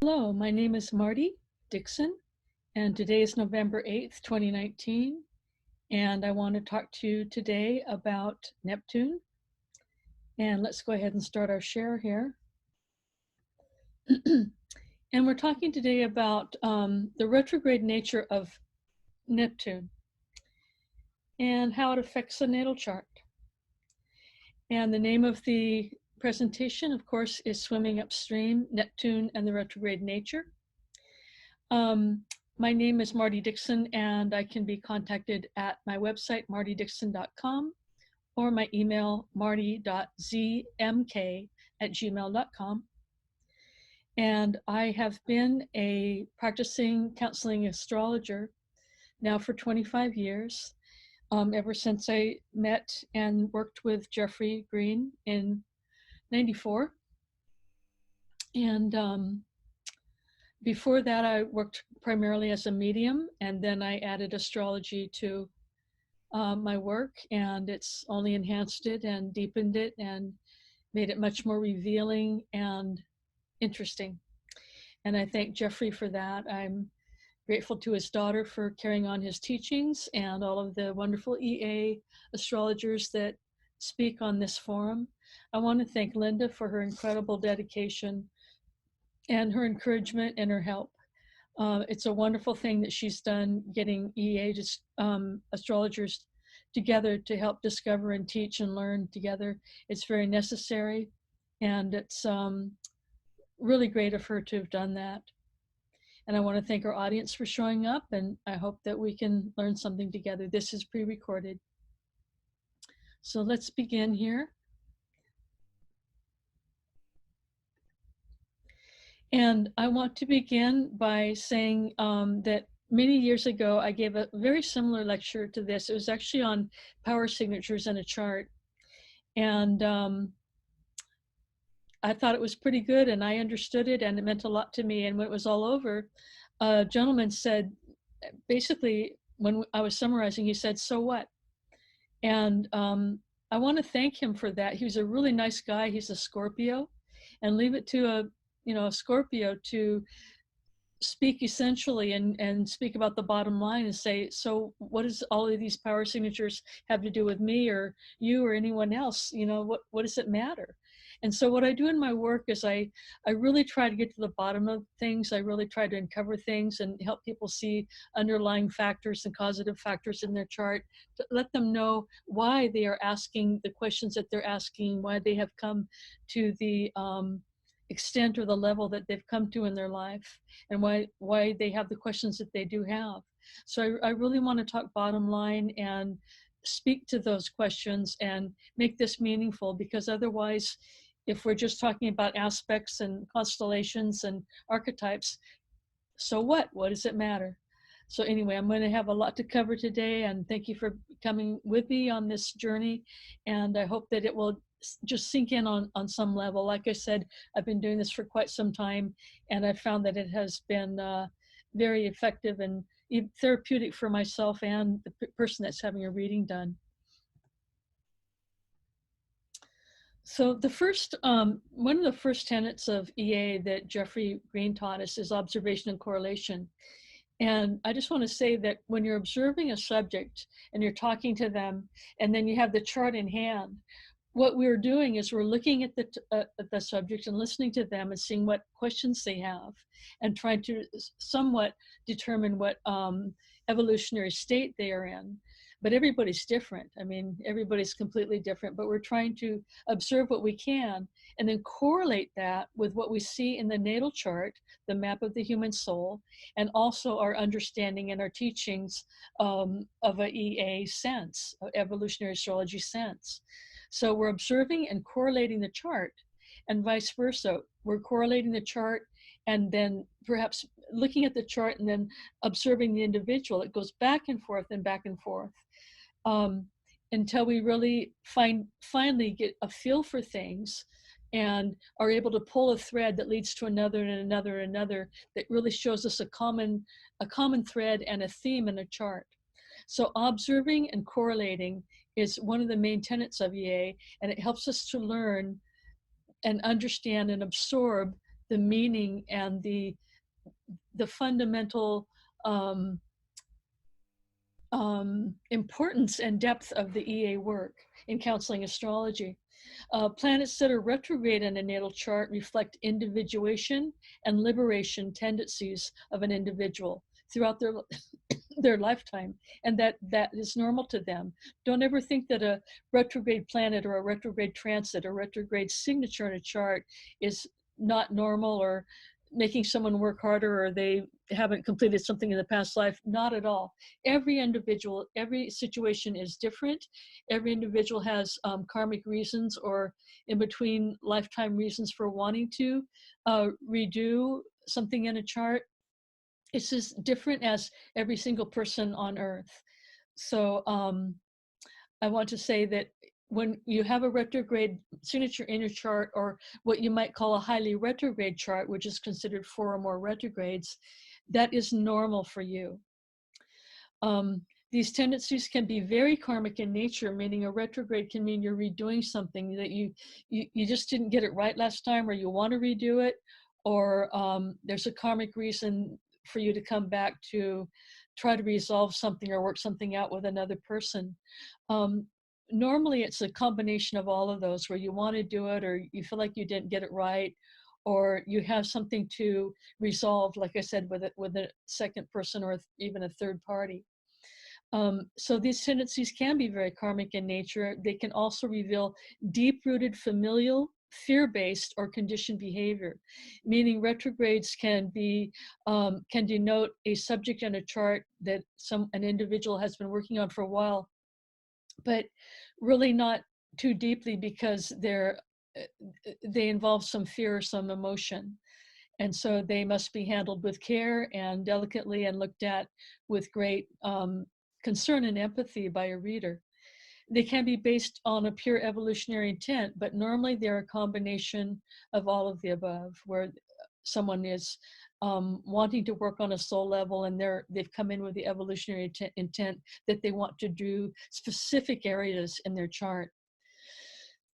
Hello, my name is Marty Dixon, and today is November 8th, 2019, and I want to talk to you today about Neptune. And let's go ahead and start our share here. And we're talking today about the retrograde nature of Neptune and how it affects the natal chart. And the name of the presentation, of course, is Swimming Upstream, Neptune and the Retrograde Nature. My name is Marty Dixon, and I can be contacted at my website, martydixon.com, or my email, marty.zmk@gmail.com. And I have been a practicing counseling astrologer now for 25 years, ever since I met and worked with Jeffrey Green in 94. And before that, I worked primarily as a medium, and then I added astrology to my work, and it's only enhanced it and deepened it and made it much more revealing and interesting. And I thank Jeffrey for that. I'm grateful to his daughter for carrying on his teachings and all of the wonderful EA astrologers that speak on this forum. I want to thank Linda for her incredible dedication and her encouragement and her help. It's a wonderful thing that she's done, getting EA astrologers together to help discover and teach and learn together. It's very necessary, and it's really great of her to have done that. And I want to thank our audience for showing up, and I hope that we can learn something together. This is pre-recorded. So let's begin here. And I want to begin by saying that many years ago, I gave a very similar lecture to this. It was actually on power signatures in a chart. And I thought it was pretty good, and I understood it, and it meant a lot to me. And when it was all over, a gentleman said, basically, when I was summarizing, he said, "So what?" And I want to thank him for that. He was a really nice guy. He's a Scorpio, and leave it to a Scorpio to speak essentially and speak about the bottom line and say, so what does all of these power signatures have to do with me or you or anyone else? What does it matter? And so what I do in my work is I really try to get to the bottom of things. I really try to uncover things and help people see underlying factors and causative factors in their chart, to let them know why they are asking the questions that they're asking, why they have come to the extent or the level that they've come to in their life, and why they have the questions that they do have. So I really want to talk bottom line and speak to those questions and make this meaningful, because otherwise, if we're just talking about aspects and constellations and archetypes, so what? What does it matter? So anyway, I'm going to have a lot to cover today, and thank you for coming with me on this journey. And I hope that it will just sink in on some level. Like I said, I've been doing this for quite some time, and I've found that it has been very effective and therapeutic for myself and the person that's having a reading done. So the first, one of the first tenets of EA that Jeffrey Green taught us is observation and correlation. And I just want to say that when you're observing a subject and you're talking to them, and then you have the chart in hand, what we're doing is we're looking at the subject and listening to them and seeing what questions they have, and trying to somewhat determine what evolutionary state they are in. But everybody's different. I mean, everybody's completely different, but we're trying to observe what we can and then correlate that with what we see in the natal chart, the map of the human soul, and also our understanding and our teachings of a EA sense, evolutionary astrology sense. So we're observing and correlating the chart, and vice versa. We're correlating the chart and then perhaps looking at the chart and then observing the individual. It goes back and forth and back and forth until we really finally get a feel for things and are able to pull a thread that leads to another and another and another, that really shows us a common thread and a theme in a chart. So observing and correlating is one of the main tenets of EA, and it helps us to learn and understand and absorb the meaning and the fundamental importance and depth of the EA work in counseling astrology. Planets that are retrograde in a natal chart reflect individuation and liberation tendencies of an individual throughout their lifetime, and that is normal to them. Don't ever think that a retrograde planet or a retrograde transit or retrograde signature in a chart is not normal or making someone work harder or they haven't completed something in the past life. Not at all. Every individual, every situation is different. Every individual has karmic reasons or in between lifetime reasons for wanting to redo something in a chart. It's as different as every single person on earth. So I want to say that when you have a retrograde signature in your chart, or what you might call a highly retrograde chart, which is considered 4 or more retrogrades, that is normal for you. These tendencies can be very karmic in nature, meaning a retrograde can mean you're redoing something that you just didn't get it right last time, or you want to redo it, or there's a karmic reason for you to come back to try to resolve something or work something out with another person. Normally it's a combination of all of those, where you want to do it or you feel like you didn't get it right, or you have something to resolve, like I said, with a second person or even a third party. So these tendencies can be very karmic in nature. They can also reveal deep-rooted familial, fear-based, or conditioned behavior, meaning retrogrades can denote a subject in a chart that an individual has been working on for a while, but really not too deeply, because they involve some fear or some emotion. And so they must be handled with care and delicately and looked at with great concern and empathy by a reader. They can be based on a pure evolutionary intent, but normally they're a combination of all of the above, where someone is wanting to work on a soul level, and they've come in with the evolutionary intent that they want to do specific areas in their chart.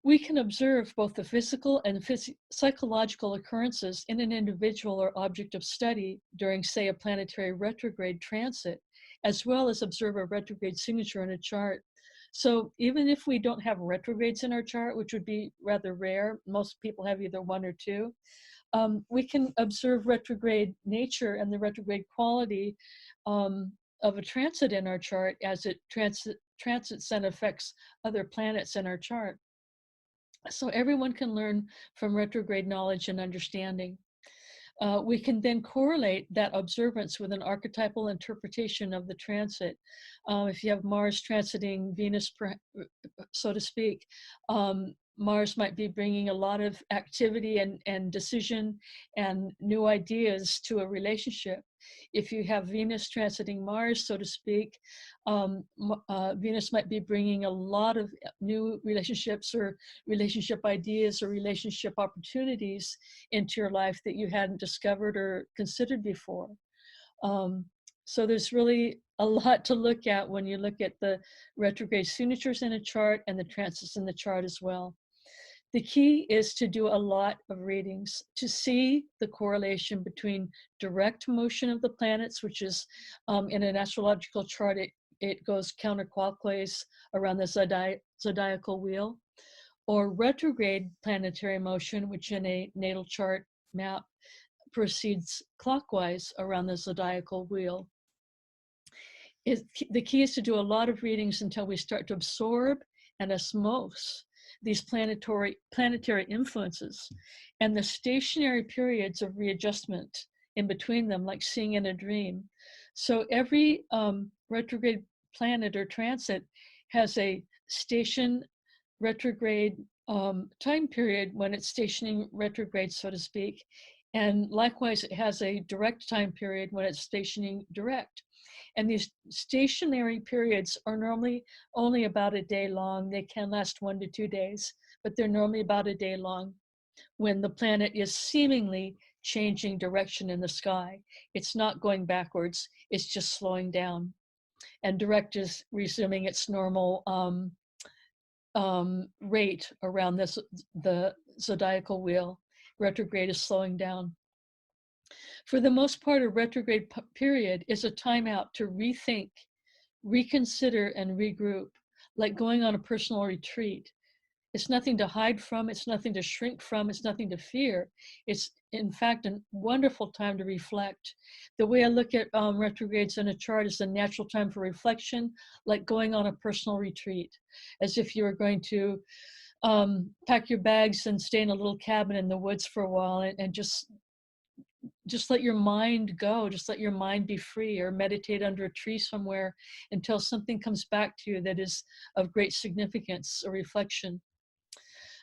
We can observe both the physical and psychological occurrences in an individual or object of study during, say, a planetary retrograde transit, as well as observe a retrograde signature in a chart. So even if we don't have retrogrades in our chart, which would be rather rare, most people have either 1 or 2, we can observe retrograde nature and the retrograde quality of a transit in our chart as it transits and affects other planets in our chart. So everyone can learn from retrograde knowledge and understanding. We can then correlate that observance with an archetypal interpretation of the transit. If you have Mars transiting Venus, so to speak, Mars might be bringing a lot of activity and decision and new ideas to a relationship. If you have Venus transiting Mars, so to speak, Venus might be bringing a lot of new relationships or relationship ideas or relationship opportunities into your life that you hadn't discovered or considered before. So there's really a lot to look at when you look at the retrograde signatures in a chart and the transits in the chart as well. The key is to do a lot of readings to see the correlation between direct motion of the planets, which is in an astrological chart, it goes counterclockwise around the zodiacal wheel, or retrograde planetary motion, which in a natal chart map proceeds clockwise around the zodiacal wheel. The key is to do a lot of readings until we start to absorb and osmose these planetary influences and the stationary periods of readjustment in between them, like seeing in a dream. So every retrograde planet or transit has a station retrograde time period when it's stationing retrograde, so to speak. And likewise, it has a direct time period when it's stationing direct. And these stationary periods are normally only about a day long. They can last 1 to 2 days, but they're normally about a day long when the planet is seemingly changing direction in the sky. It's not going backwards, it's just slowing down. And direct is resuming its normal rate around the zodiacal wheel. retrograde is slowing down. For the most part, a retrograde period is a timeout to rethink, reconsider, and regroup, like going on a personal retreat. It's nothing to hide from, it's nothing to shrink from, it's nothing to fear. It's, in fact, a wonderful time to reflect. The way I look at retrogrades in a chart is a natural time for reflection, like going on a personal retreat, as if you were going to pack your bags and stay in a little cabin in the woods for a while and just let your mind go, just let your mind be free, or meditate under a tree somewhere until something comes back to you that is of great significance or reflection.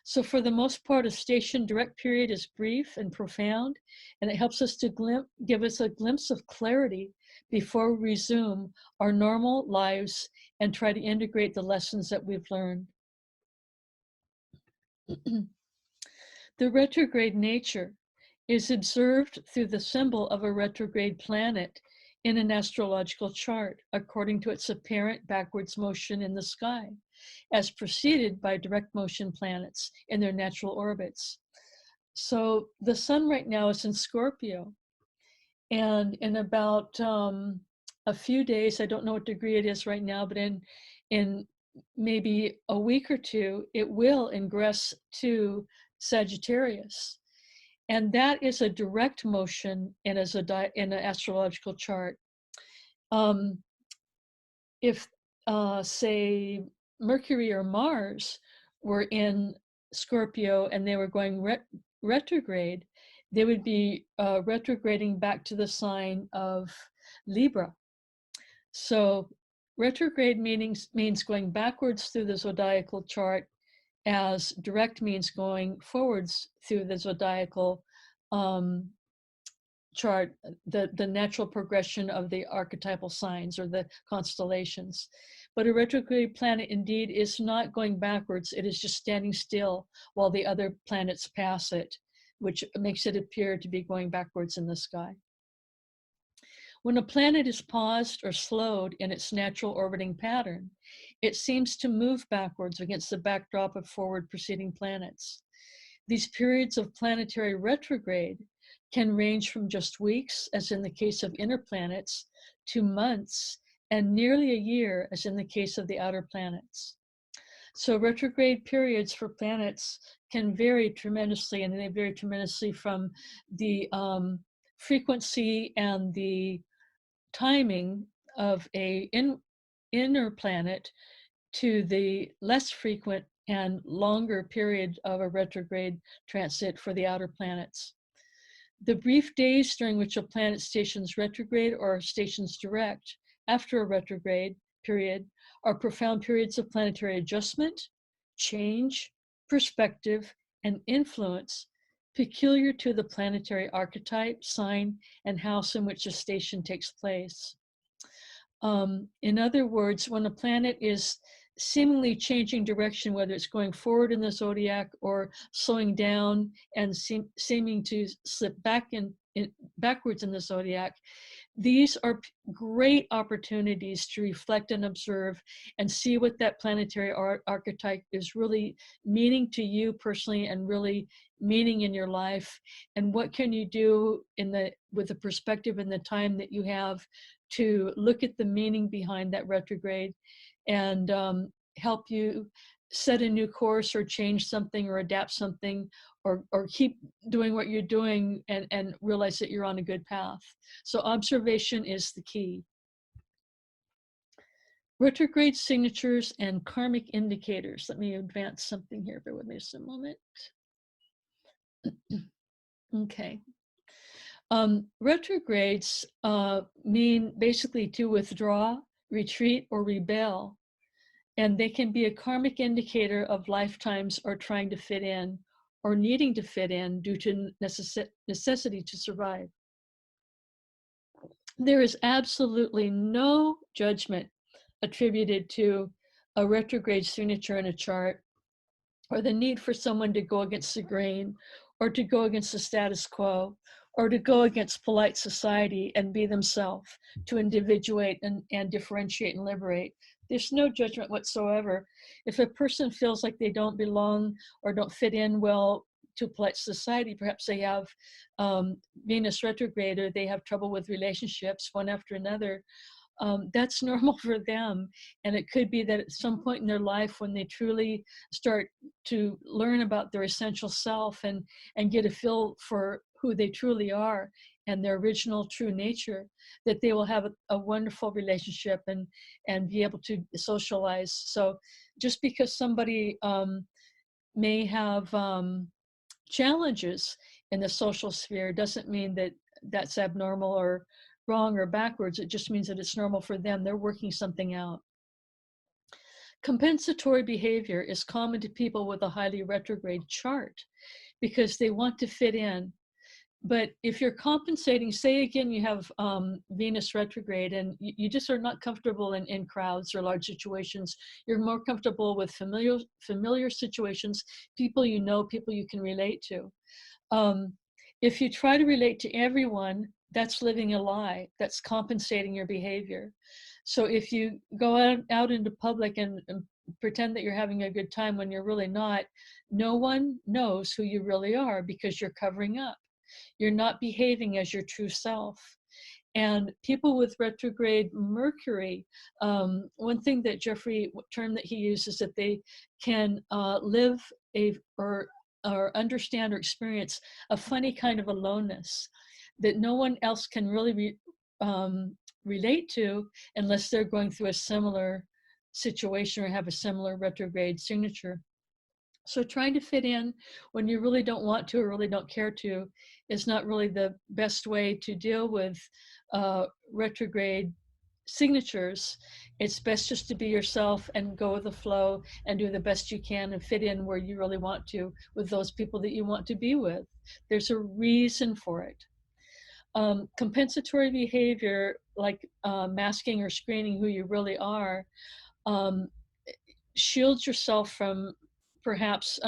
So for the most part, a station direct period is brief and profound, and it helps us to give us a glimpse of clarity before we resume our normal lives and try to integrate the lessons that we've learned. The retrograde nature is observed through the symbol of a retrograde planet in an astrological chart, according to its apparent backwards motion in the sky, as preceded by direct motion planets in their natural orbits. So the sun right now is in Scorpio, and in about a few days, I don't know what degree it is right now, but in maybe a week or two, it will ingress to Sagittarius. And that is a direct motion in an astrological chart. If, say, Mercury or Mars were in Scorpio and they were going retrograde, they would be retrograding back to the sign of Libra. So retrograde means going backwards through the zodiacal chart, as direct means going forwards through the zodiacal chart, the natural progression of the archetypal signs or the constellations. But a retrograde planet indeed is not going backwards, it is just standing still while the other planets pass it, which makes it appear to be going backwards in the sky. When a planet is paused or slowed in its natural orbiting pattern, it seems to move backwards against the backdrop of forward proceeding planets. These periods of planetary retrograde can range from just weeks, as in the case of inner planets, to months and nearly a year, as in the case of the outer planets. So retrograde periods for planets can vary tremendously, and they vary tremendously from the frequency and the timing of a inner planet to the less frequent and longer period of a retrograde transit for the outer planets. The brief days during which a planet stations retrograde or stations direct after a retrograde period are profound periods of planetary adjustment, change, perspective, and influence peculiar to the planetary archetype, sign, and house in which a station takes place. In other words, when a planet is seemingly changing direction, whether it's going forward in the zodiac or slowing down and seeming to slip backwards in the zodiac, these are great opportunities to reflect and observe and see what that planetary archetype is really meaning to you personally and really meaning in your life, and what can you do with the perspective and the time that you have to look at the meaning behind that retrograde and help you set a new course or change something or adapt something or keep doing what you're doing and realize that you're on a good path. So observation is the key. Retrograde signatures and karmic indicators. Let me advance something here. Bear with me just a moment. Okay. Retrogrades mean basically to withdraw, retreat, or rebel. And they can be a karmic indicator of lifetimes or trying to fit in or needing to fit in due to necessity to survive. There is absolutely no judgment attributed to a retrograde signature in a chart, or the need for someone to go against the grain, or to go against the status quo, or to go against polite society and be themselves, to individuate and differentiate and liberate. There's no judgment whatsoever. If a person feels like they don't belong or don't fit in well to polite society. Perhaps they have Venus retrograde, or they have trouble with relationships one after another. That's normal for them. And it could be that at some point in their life, when they truly start to learn about their essential self and get a feel for who they truly are and their original true nature, that they will have a wonderful relationship and be able to socialize. So just because somebody may have challenges in the social sphere doesn't mean that that's abnormal or wrong or backwards. It just means that it's normal for them. They're working something out. Compensatory behavior is common to people with a highly retrograde chart because they want to fit in. But if you're compensating, say again, you have Venus retrograde and you just are not comfortable in crowds or large situations, you're more comfortable with familiar situations, people you know, people you can relate to. If you try to relate to everyone, that's living a lie. That's compensating your behavior. So if you go out into public and pretend that you're having a good time when you're really not, no one knows who you really are because you're covering up. You're not behaving as your true self. And people with retrograde Mercury, one thing that term that he uses, that they can live or understand or experience a funny kind of aloneness that no one else can really relate to unless they're going through a similar situation or have a similar retrograde signature. So trying to fit in when you really don't want to or really don't care to is not really the best way to deal with retrograde signatures. It's best just to be yourself and go with the flow and do the best you can and fit in where you really want to with those people that you want to be with. There's a reason for it. Compensatory behavior, like masking or screening who you really are, shields yourself from perhaps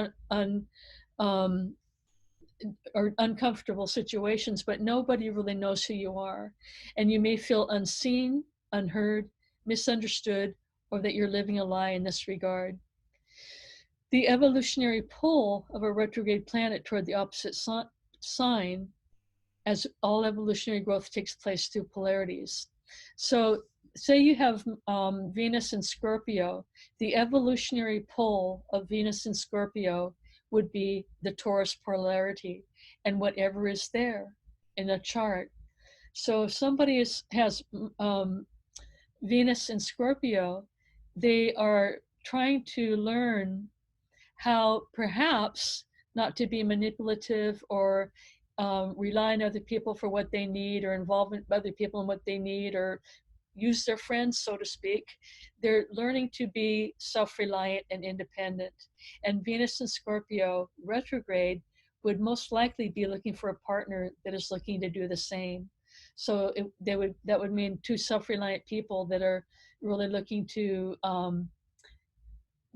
or uncomfortable situations, but nobody really knows who you are. And you may feel unseen, unheard, misunderstood, or that you're living a lie in this regard. The evolutionary pull of a retrograde planet toward the opposite sign, as all evolutionary growth takes place through polarities. So say you have Venus in Scorpio, the evolutionary pull of Venus in Scorpio would be the Taurus polarity and whatever is there in a chart. So if somebody has Venus in Scorpio, they are trying to learn how perhaps not to be manipulative or rely on other people for what they need or involve other people in what they need or use their friends, so to speak. They're learning to be self-reliant and independent. And Venus in Scorpio retrograde would most likely be looking for a partner that is looking to do the same. So that would mean two self-reliant people that are really looking to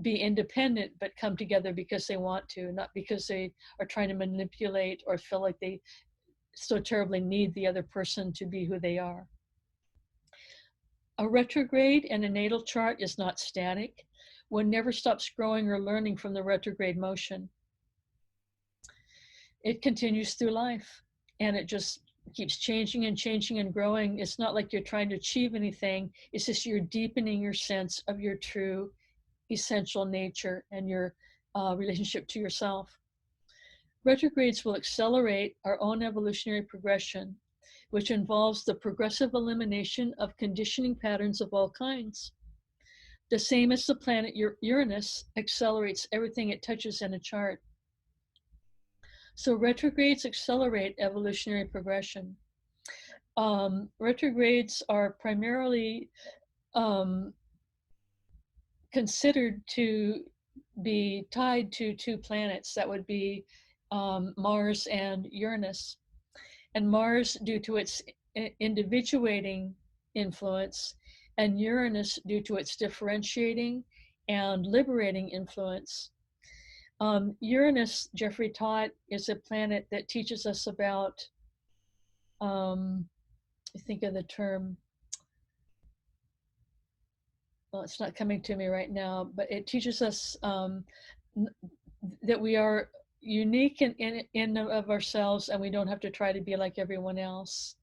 be independent but come together because they want to, not because they are trying to manipulate or feel like they so terribly need the other person to be who they are. A retrograde in a natal chart is not static. One never stops growing or learning from the retrograde motion. It continues through life and it just keeps changing and changing and growing. It's not like you're trying to achieve anything. It's just you're deepening your sense of your true essential nature and your relationship to yourself. Retrogrades will accelerate our own evolutionary progression, which involves the progressive elimination of conditioning patterns of all kinds. The same as the planet Uranus accelerates everything it touches in a chart. So retrogrades accelerate evolutionary progression. Retrogrades are primarily considered to be tied to two planets. That would be Mars and Uranus. And Mars due to its individuating influence, and Uranus due to its differentiating and liberating influence. Uranus, Jeffrey taught, is a planet that teaches us about, I think of the term, well, it's not coming to me right now, but it teaches us that we are unique in of ourselves, and we don't have to try to be like everyone else.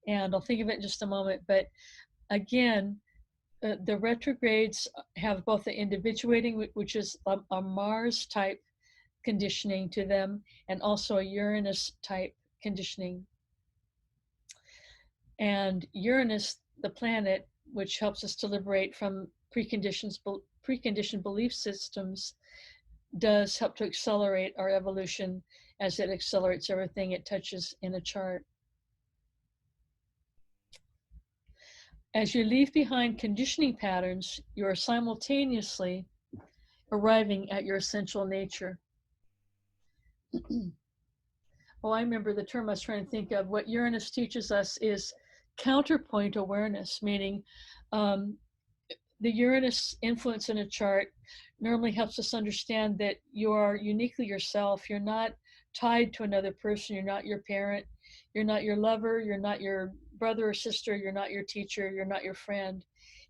And I'll think of it in just a moment. But again, the retrogrades have both the individuating, which is a Mars type conditioning to them, and also a Uranus type conditioning. And Uranus, the planet, which helps us to liberate from preconditioned belief systems, does help to accelerate our evolution as it accelerates everything it touches in a chart. As you leave behind conditioning patterns, you are simultaneously arriving at your essential nature. Oh, I remember the term I was trying to think of. What Uranus teaches us is counterpoint awareness, meaning the Uranus influence in a chart normally helps us understand that you are uniquely yourself. You're not tied to another person. You're not your parent. You're not your lover. You're not your brother or sister. You're not your teacher. You're not your friend.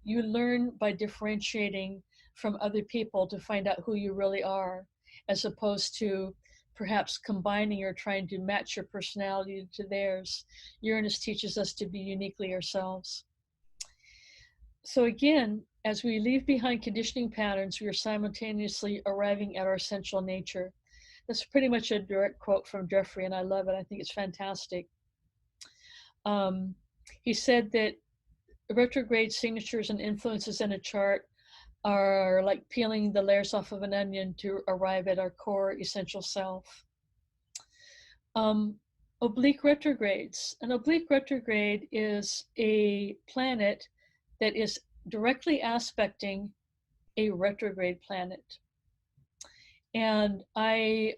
You learn by differentiating from other people to find out who you really are, as opposed to perhaps combining or trying to match your personality to theirs. Uranus teaches us to be uniquely ourselves. So again, as we leave behind conditioning patterns, we are simultaneously arriving at our essential nature. That's pretty much a direct quote from Jeffrey, and I love it. I think it's fantastic. He said that retrograde signatures and influences in a chart are like peeling the layers off of an onion to arrive at our core essential self. Oblique retrogrades. An oblique retrograde is a planet that is directly aspecting a retrograde planet. And I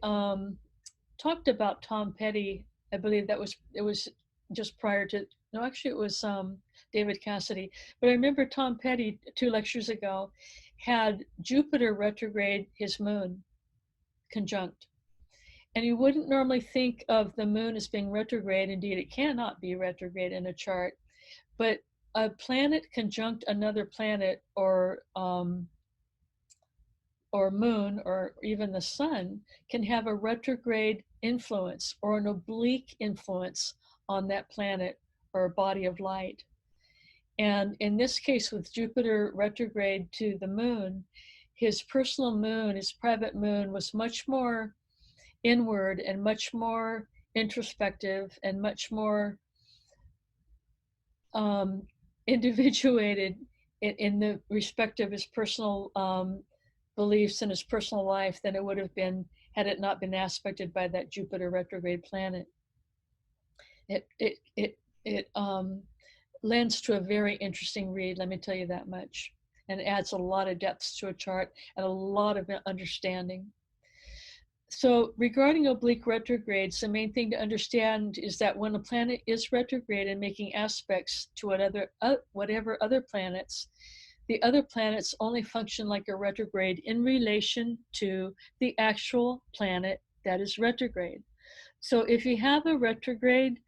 talked about Tom Petty. I believe it was just prior to, no, actually it was David Cassidy. But I remember Tom Petty 2 lectures ago had Jupiter retrograde his moon conjunct. And you wouldn't normally think of the moon as being retrograde. Indeed, it cannot be retrograde in a chart. But a planet conjunct another planet, or moon, or even the sun, can have a retrograde influence or an oblique influence on that planet or body of light. And in this case, with Jupiter retrograde to the moon, his personal moon, his private moon, was much more inward and much more introspective and much more individuated in the respect of his personal beliefs and his personal life than it would have been had it not been aspected by that Jupiter retrograde planet. It lends to a very interesting read, let me tell you that much, and adds a lot of depth to a chart and a lot of understanding. So regarding oblique retrogrades, the main thing to understand is that when a planet is retrograde and making aspects to whatever other planets, the other planets only function like a retrograde in relation to the actual planet that is retrograde. So if you have a retrograde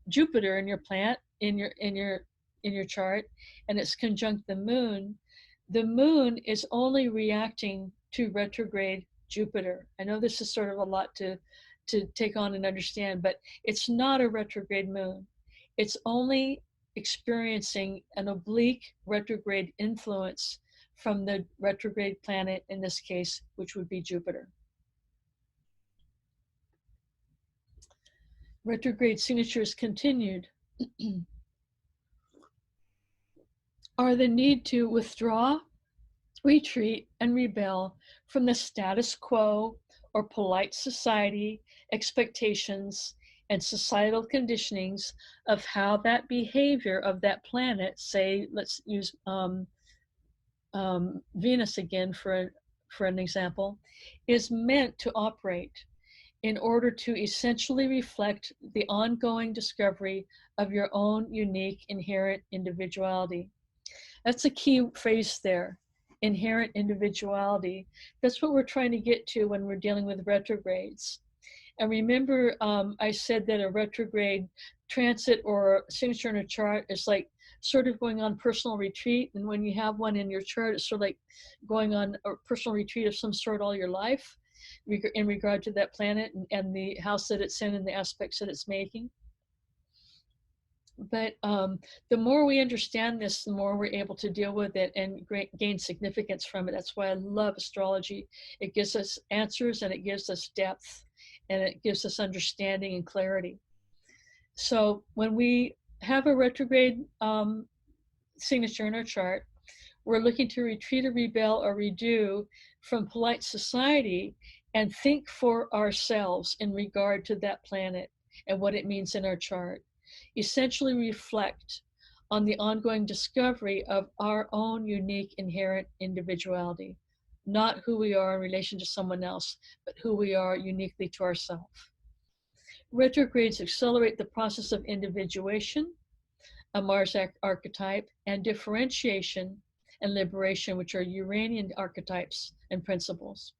Jupiter in your planet in your chart, and it's conjunct the moon is only reacting to retrograde Jupiter. I know this is sort of a lot to take on and understand, but it's not a retrograde moon. It's only experiencing an oblique retrograde influence from the retrograde planet, in this case, which would be Jupiter. Retrograde signatures continued are the need to withdraw, retreat, and rebel from the status quo or polite society expectations and societal conditionings of how that behavior of that planet, say, let's use Venus again for an example, is meant to operate in order to essentially reflect the ongoing discovery of your own unique inherent individuality. That's a key phrase there, inherent individuality. That's what we're trying to get to when we're dealing with retrogrades. And remember, I said that a retrograde transit or signature in a chart is like sort of going on personal retreat. And when you have one in your chart, it's sort of like going on a personal retreat of some sort all your life. in regard to that planet and the house that it's in and the aspects that it's making. But the more we understand this, the more we're able to deal with it and gain significance from it. That's why I love astrology. It gives us answers, and it gives us depth, and it gives us understanding and clarity. So when we have a retrograde signature in our chart, we're looking to retreat or rebel or redo from polite society and think for ourselves in regard to that planet and what it means in our chart. Essentially reflect on the ongoing discovery of our own unique inherent individuality, not who we are in relation to someone else, but who we are uniquely to ourselves. Retrogrades accelerate the process of individuation, a Mars archetype, and differentiation and liberation, which are Uranian archetypes and principles.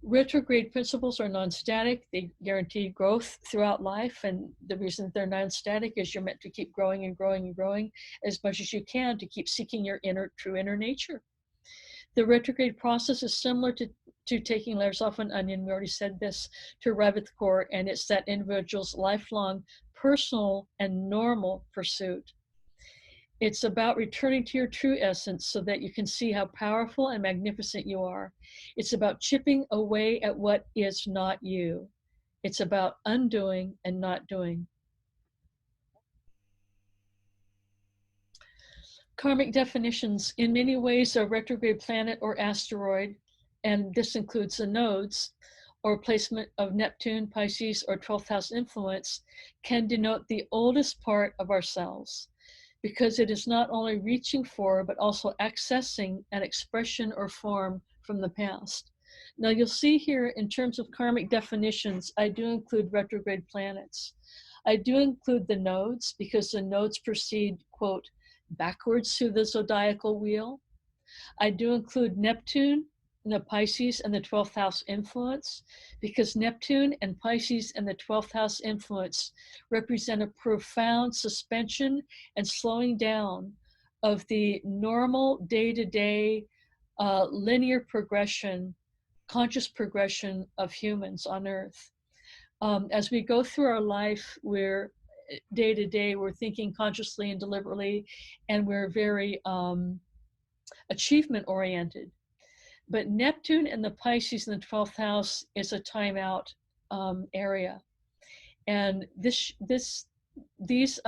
Retrograde principles are non-static. They guarantee growth throughout life, and the reason they're non-static is you're meant to keep growing and growing and growing as much as you can to keep seeking your true inner nature. The retrograde process is similar to taking layers off an onion. We already said this, to arrive at the core, and it's that individual's lifelong personal and normal pursuit. It's about returning to your true essence so that you can see how powerful and magnificent you are. It's about chipping away at what is not you. It's about undoing and not doing. Karmic definitions. In many ways, a retrograde planet or asteroid, and this includes the nodes or placement of Neptune, Pisces, or 12th house influence, can denote the oldest part of ourselves, because it is not only reaching for, but also accessing an expression or form from the past. Now you'll see here in terms of karmic definitions, I do include retrograde planets. I do include the nodes because the nodes proceed, quote, backwards through the zodiacal wheel. I do include Neptune, the Pisces, and the 12th house influence, because Neptune and Pisces and the 12th house influence represent a profound suspension and slowing down of the normal day-to-day linear progression, conscious progression of humans on Earth. As we go through our life, we're day to day, we're thinking consciously and deliberately, and we're very achievement oriented. But Neptune and the Pisces in the 12th house is a timeout area. And these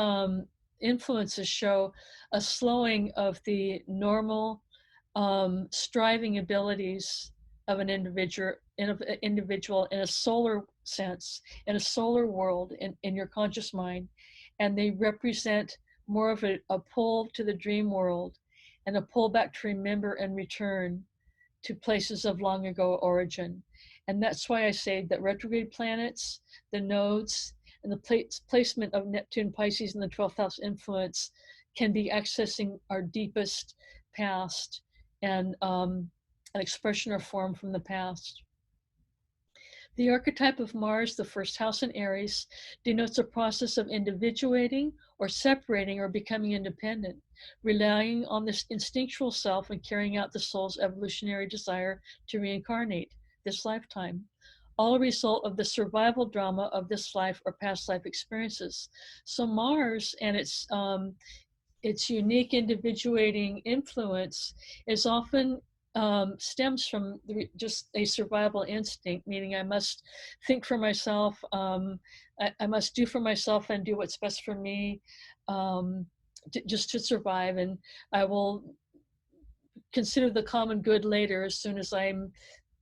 influences show a slowing of the normal striving abilities of an individual in a solar sense, in a solar world, in your conscious mind. And they represent more of a pull to the dream world and a pull back to remember and return to places of long ago origin. And that's why I say that retrograde planets, the nodes, and the placement of Neptune, Pisces, and the 12th house influence can be accessing our deepest past and an expression or form from the past. The archetype of Mars, the first house in Aries, denotes a process of individuating or separating or becoming independent, relying on this instinctual self and carrying out the soul's evolutionary desire to reincarnate this lifetime, all a result of the survival drama of this life or past life experiences. So Mars and its unique individuating influence is often stems from just a survival instinct, meaning I must think for myself, I must do for myself and do what's best for me, just to survive. And I will consider the common good later as soon as I'm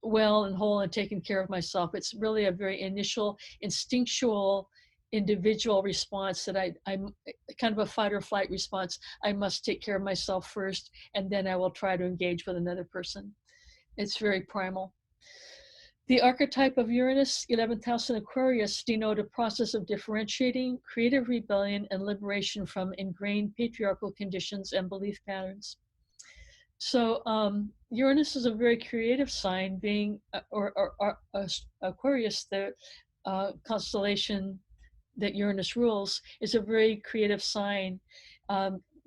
well and whole and taking care of myself. It's really a very initial, instinctual, individual response that I'm kind of a fight or flight response. I must take care of myself first, and then I will try to engage with another person. It's very primal. The archetype of Uranus, 11th house in Aquarius, denote a process of differentiating, creative rebellion, and liberation from ingrained patriarchal conditions and belief patterns. So Uranus is a very creative sign, being Aquarius, the constellation that Uranus rules, is a very creative sign,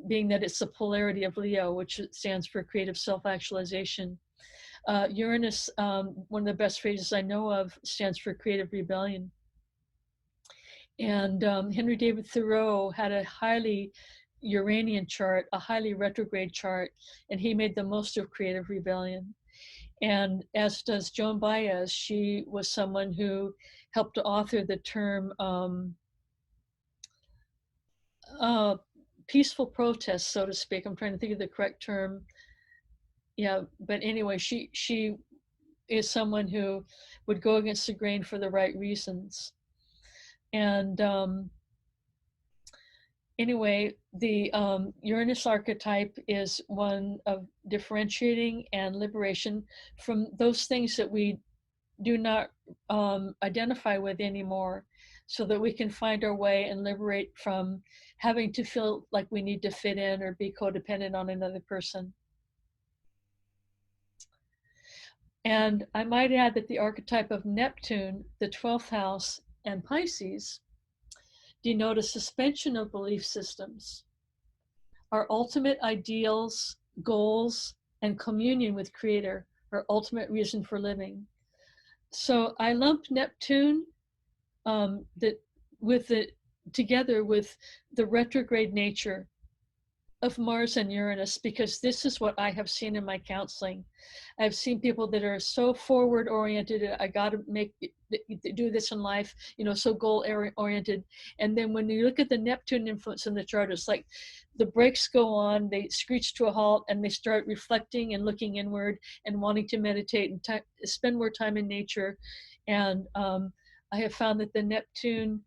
being that it's the polarity of Leo, which stands for creative self-actualization. Uranus, one of the best phrases I know of, stands for creative rebellion. And Henry David Thoreau had a highly Uranian chart, a highly retrograde chart, and he made the most of creative rebellion. And as does Joan Baez, she was someone who helped to author the term peaceful protest, so to speak. I'm trying to think of the correct term. Yeah, but anyway, she is someone who would go against the grain for the right reasons. And anyway, the Uranus archetype is one of differentiating and liberation from those things that we do not identify with anymore, so that we can find our way and liberate from having to feel like we need to fit in or be codependent on another person. And I might add that the archetype of Neptune, the 12th house, and Pisces denote a suspension of belief systems, our ultimate ideals, goals, and communion with Creator, our ultimate reason for living. So I lumped Neptune that with it together with the retrograde nature of Mars and Uranus, because this is what I have seen in my counseling. I've seen people that are so forward oriented. I got to do this in life, so goal oriented. And then when you look at the Neptune influence in the chart, it's like the brakes go on, they screech to a halt, and they start reflecting and looking inward and wanting to meditate and spend more time in nature. And I have found that the Neptune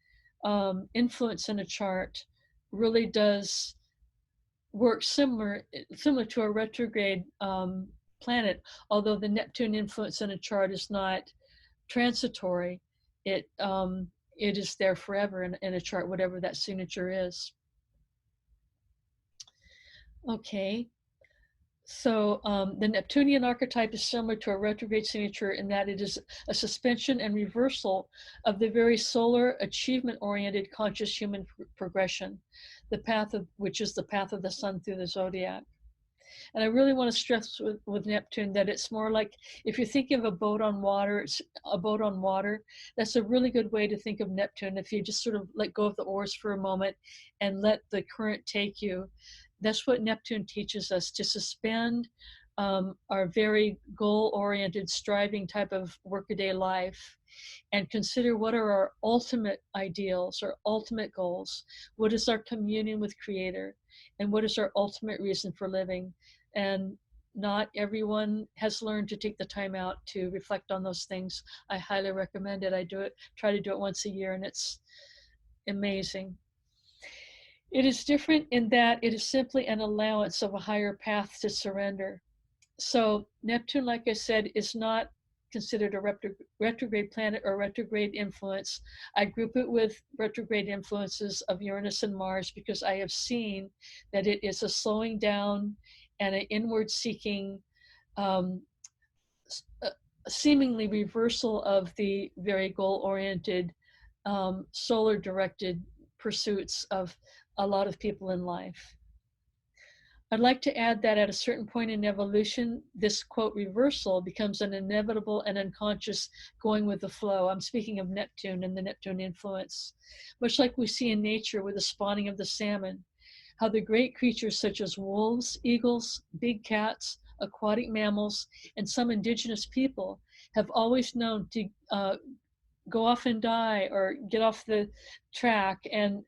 influence in a chart really does work similar to a retrograde planet, although the Neptune influence in a chart is not transitory. It is there forever in a chart, whatever that signature is. Okay, so the Neptunian archetype is similar to a retrograde signature in that it is a suspension and reversal of the very solar, achievement-oriented conscious human progression, the path of which is the path of the sun through the zodiac. And I really want to stress with Neptune that it's more like, if you're thinking of a boat on water, it's a boat on water. That's a really good way to think of Neptune. If you just sort of let go of the oars for a moment and let the current take you, that's what Neptune teaches us, to suspend our very goal-oriented, striving type of workaday life and consider what are our ultimate ideals, our ultimate goals, what is our communion with Creator, and what is our ultimate reason for living. And not everyone has learned to take the time out to reflect on those things. I highly recommend it. I try to do it once a year, and it's amazing. It is different in that it is simply an allowance of a higher path to surrender. So Neptune, like I said, is not considered a retrograde planet or retrograde influence. I group it with retrograde influences of Uranus and Mars because I have seen that it is a slowing down and an inward seeking, seemingly reversal of the very goal-oriented, solar-directed pursuits of a lot of people in life. I'd like to add that at a certain point in evolution, this quote reversal becomes an inevitable and unconscious going with the flow. I'm speaking of Neptune and the Neptune influence, much like we see in nature with the spawning of the salmon, how the great creatures such as wolves, eagles, big cats, aquatic mammals, and some indigenous people have always known to go off and die or get off the track, and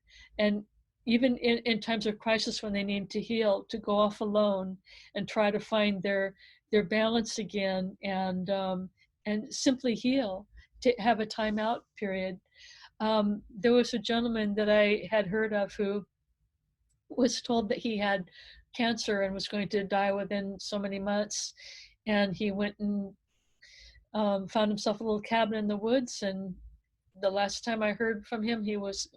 even in times of crisis when they need to heal, to go off alone and try to find their balance again, and simply heal, to have a timeout period. There was a gentleman that I had heard of who was told that he had cancer and was going to die within so many months, and he went and found himself a little cabin in the woods, and the last time I heard from him, he was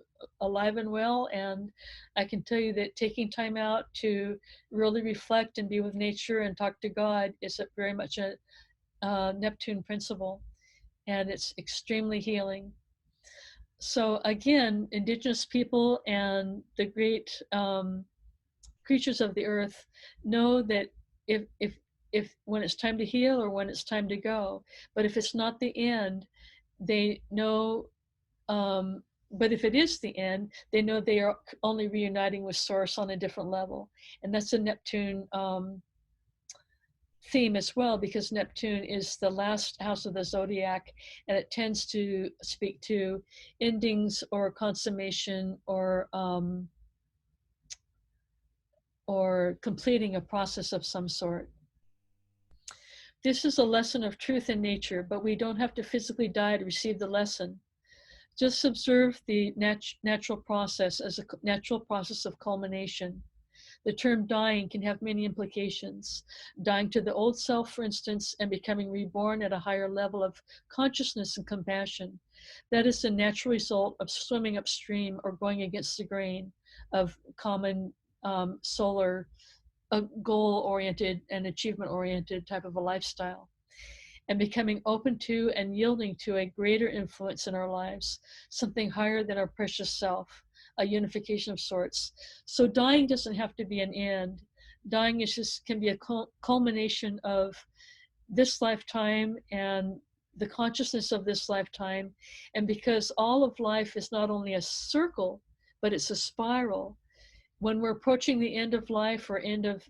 alive and well. And I can tell you that taking time out to really reflect and be with nature and talk to God is very much a Neptune principle, and it's extremely healing. So again, indigenous people and the great creatures of the earth know that if when it's time to heal or when it's time to go. But if it's not the end, they know. But if it is the end, they know they are only reuniting with Source on a different level, and that's a Neptune theme as well, because Neptune is the last house of the zodiac, and it tends to speak to endings or consummation or completing a process of some sort. This is a lesson of truth in nature, but we don't have to physically die to receive the lesson. Just observe the natural process as a natural process of culmination. The term dying can have many implications. Dying to the old self, for instance, and becoming reborn at a higher level of consciousness and compassion. That is the natural result of swimming upstream or going against the grain of common solar, goal-oriented and achievement-oriented type of a lifestyle, and becoming open to and yielding to a greater influence in our lives, something higher than our precious self, a unification of sorts. So dying doesn't have to be an end. Dying can be a culmination of this lifetime and the consciousness of this lifetime. And because all of life is not only a circle, but it's a spiral, when we're approaching the end of life or end of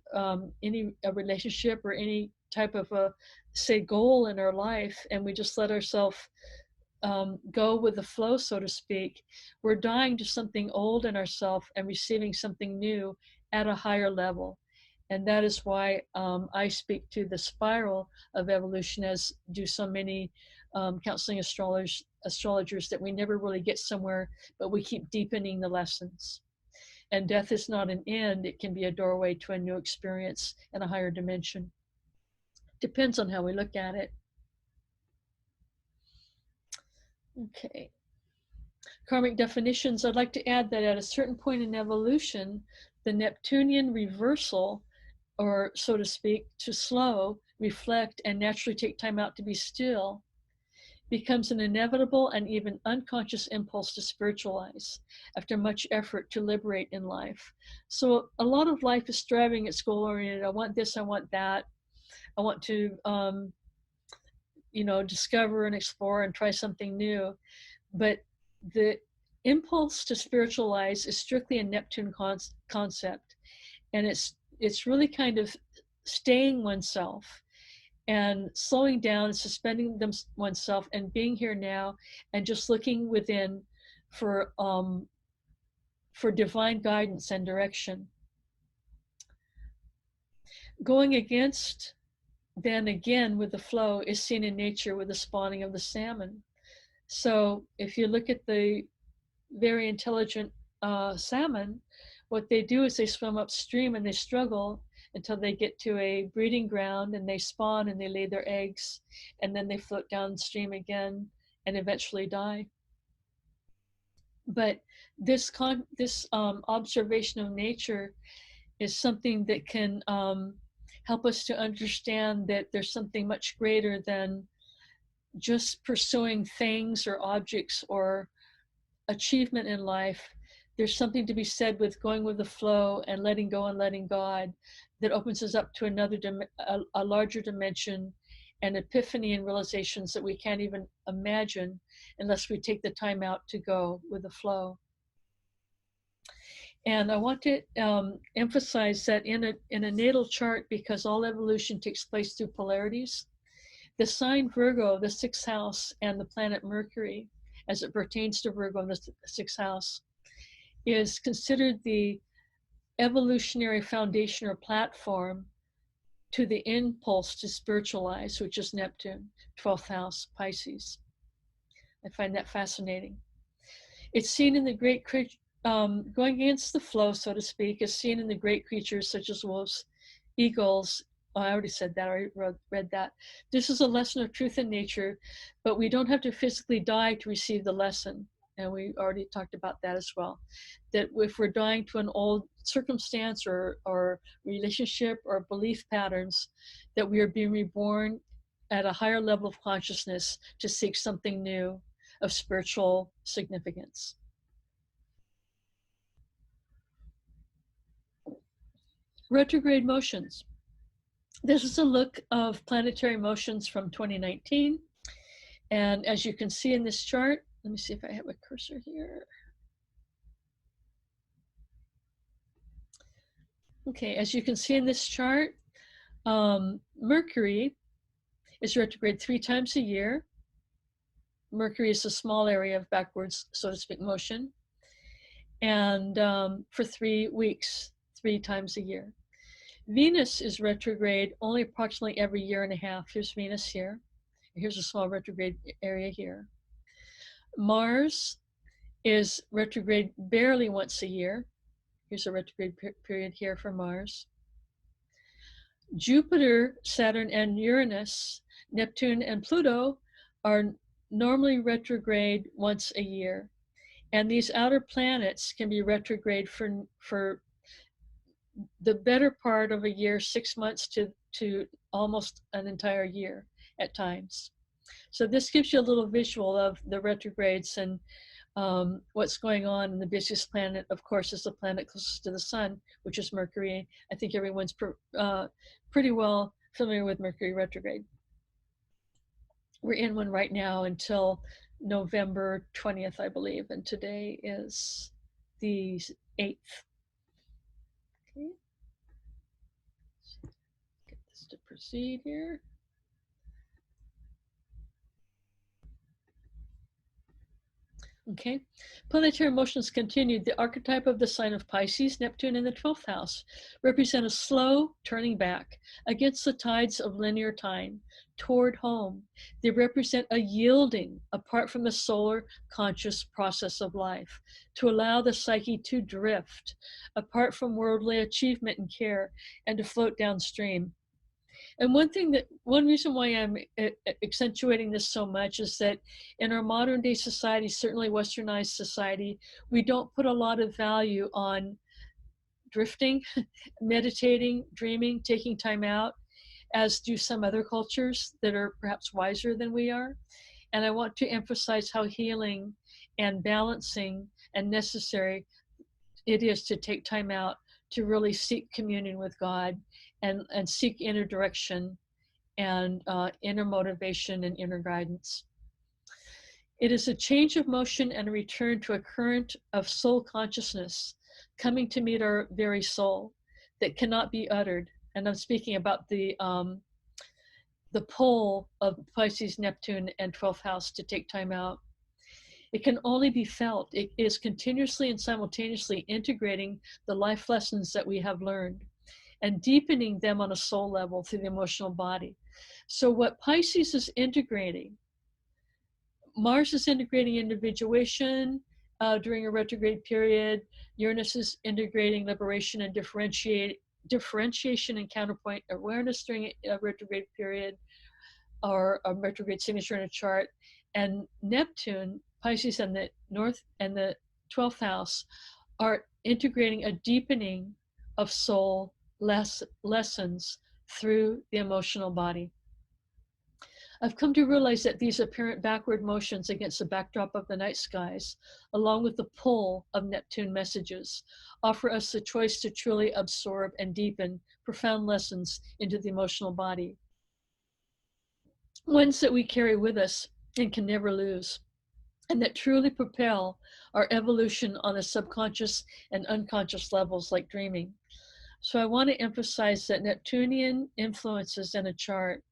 any a relationship or any type of a, say, goal in our life, and we just let ourselves go with the flow, so to speak, we're dying to something old in ourselves and receiving something new at a higher level. And that is why I speak to the spiral of evolution, as do so many counseling astrologers, that we never really get somewhere, but we keep deepening the lessons. And death is not an end, it can be a doorway to a new experience in a higher dimension. Depends on how we look at it. Okay. Karmic definitions. I'd like to add that at a certain point in evolution, the Neptunian reversal, or so to speak, to slow, reflect, and naturally take time out to be still, becomes an inevitable and even unconscious impulse to spiritualize after much effort to liberate in life. So a lot of life is striving, it's goal oriented. I want this, I want that. I want to, discover and explore and try something new. But the impulse to spiritualize is strictly a Neptune concept. And it's really kind of staying oneself and slowing down and suspending oneself and being here now and just looking within for divine guidance and direction. Going against, then again, with the flow is seen in nature with the spawning of the salmon. So if you look at the very intelligent salmon, what they do is they swim upstream and they struggle until they get to a breeding ground and they spawn and they lay their eggs, and then they float downstream again and eventually die. But this observation of nature is something that can help us to understand that there's something much greater than just pursuing things or objects or achievement in life. There's something to be said with going with the flow and letting go and letting God that opens us up to a larger dimension and epiphany and realizations that we can't even imagine unless we take the time out to go with the flow. And I want to emphasize that in a natal chart, because all evolution takes place through polarities, the sign Virgo, the sixth house, and the planet Mercury, as it pertains to Virgo in the sixth house, is considered the evolutionary foundation or platform to the impulse to spiritualize, which is Neptune, 12th house, Pisces. I find that fascinating. It's seen in the great, going against the flow, so to speak, is seen in the great creatures such as wolves, eagles. Oh, I already said that, I read that. This is a lesson of truth in nature, but we don't have to physically die to receive the lesson. And we already talked about that as well. That if we're dying to an old circumstance or relationship or belief patterns, that we are being reborn at a higher level of consciousness to seek something new of spiritual significance. Retrograde motions. This is a look of planetary motions from 2019. And as you can see in this chart, let me see if I have a cursor here. Okay, as you can see in this chart, Mercury is retrograde 3 times a year. Mercury is a small area of backwards, so to speak, motion. And for 3 weeks, 3 times a year. Venus is retrograde only approximately every year and a half. Here's Venus here. Here's a small retrograde area here. Mars is retrograde barely once a year. Here's a retrograde period here for Mars. Jupiter, Saturn, and Uranus, Neptune, and Pluto are normally retrograde once a year. And these outer planets can be retrograde for the better part of a year, 6 months to almost an entire year at times. So this gives you a little visual of the retrogrades and what's going on. And the busiest planet, of course, is the planet closest to the sun, which is Mercury. I think everyone's pretty well familiar with Mercury retrograde. We're in one right now until November 20th, I believe, and today is the 8th. Okay. Get this to proceed here. Okay, planetary motions continued. The archetype of the sign of Pisces, Neptune in the 12th house, represent a slow turning back against the tides of linear time toward home. They represent a yielding apart from the solar conscious process of life, to allow the psyche to drift apart from worldly achievement and care and to float downstream. And one reason why I'm accentuating this so much is that in our modern day society, certainly westernized society, we don't put a lot of value on drifting, meditating, dreaming, taking time out, as do some other cultures that are perhaps wiser than we are. And I want to emphasize how healing and balancing and necessary it is to take time out to really seek communion with God and seek inner direction and inner motivation and inner guidance. It is a change of motion and a return to a current of soul consciousness coming to meet our very soul that cannot be uttered. And I'm speaking about the pull of Pisces, Neptune, and 12th house to take time out. It can only be felt. It is continuously and simultaneously integrating the life lessons that we have learned and deepening them on a soul level through the emotional body. So what Pisces is integrating, Mars is integrating individuation during a retrograde period. Uranus is integrating liberation and differentiation and counterpoint awareness during a retrograde period or a retrograde signature in a chart. And Neptune, Pisces, and the North and the 12th house are integrating a deepening of soul lessons through the emotional body. I've come to realize that these apparent backward motions against the backdrop of the night skies, along with the pull of Neptune messages, offer us the choice to truly absorb and deepen profound lessons into the emotional body, ones that we carry with us and can never lose, and that truly propel our evolution on the subconscious and unconscious levels like dreaming. So I want to emphasize that Neptunian influences in a chart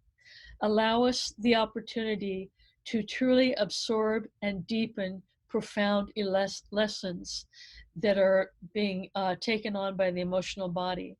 allow us the opportunity to truly absorb and deepen profound lessons that are being taken on by the emotional body.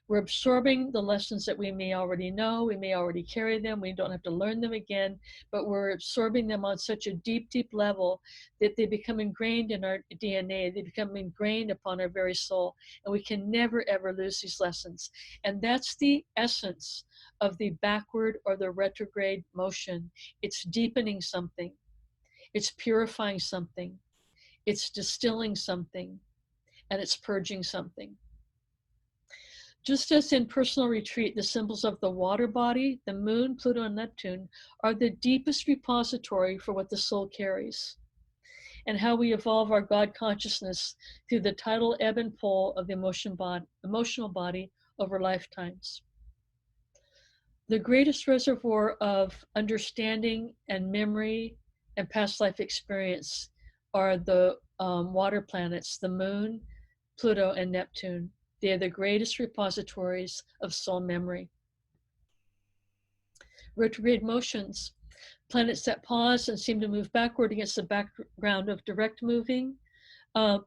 We're absorbing the lessons that we may already know, we may already carry them, we don't have to learn them again, but we're absorbing them on such a deep, deep level that they become ingrained in our DNA, they become ingrained upon our very soul, and we can never, ever lose these lessons. And that's the essence of the backward or the retrograde motion. It's deepening something, it's purifying something, it's distilling something, and it's purging something. Just as in personal retreat, the symbols of the water body, the moon, Pluto, and Neptune are the deepest repository for what the soul carries, and how we evolve our God consciousness through the tidal ebb and pull of the emotional body over lifetimes. The greatest reservoir of understanding and memory and past life experience are the water planets, the moon, Pluto, and Neptune. They are the greatest repositories of soul memory. Retrograde motions, planets that pause and seem to move backward against the background of direct moving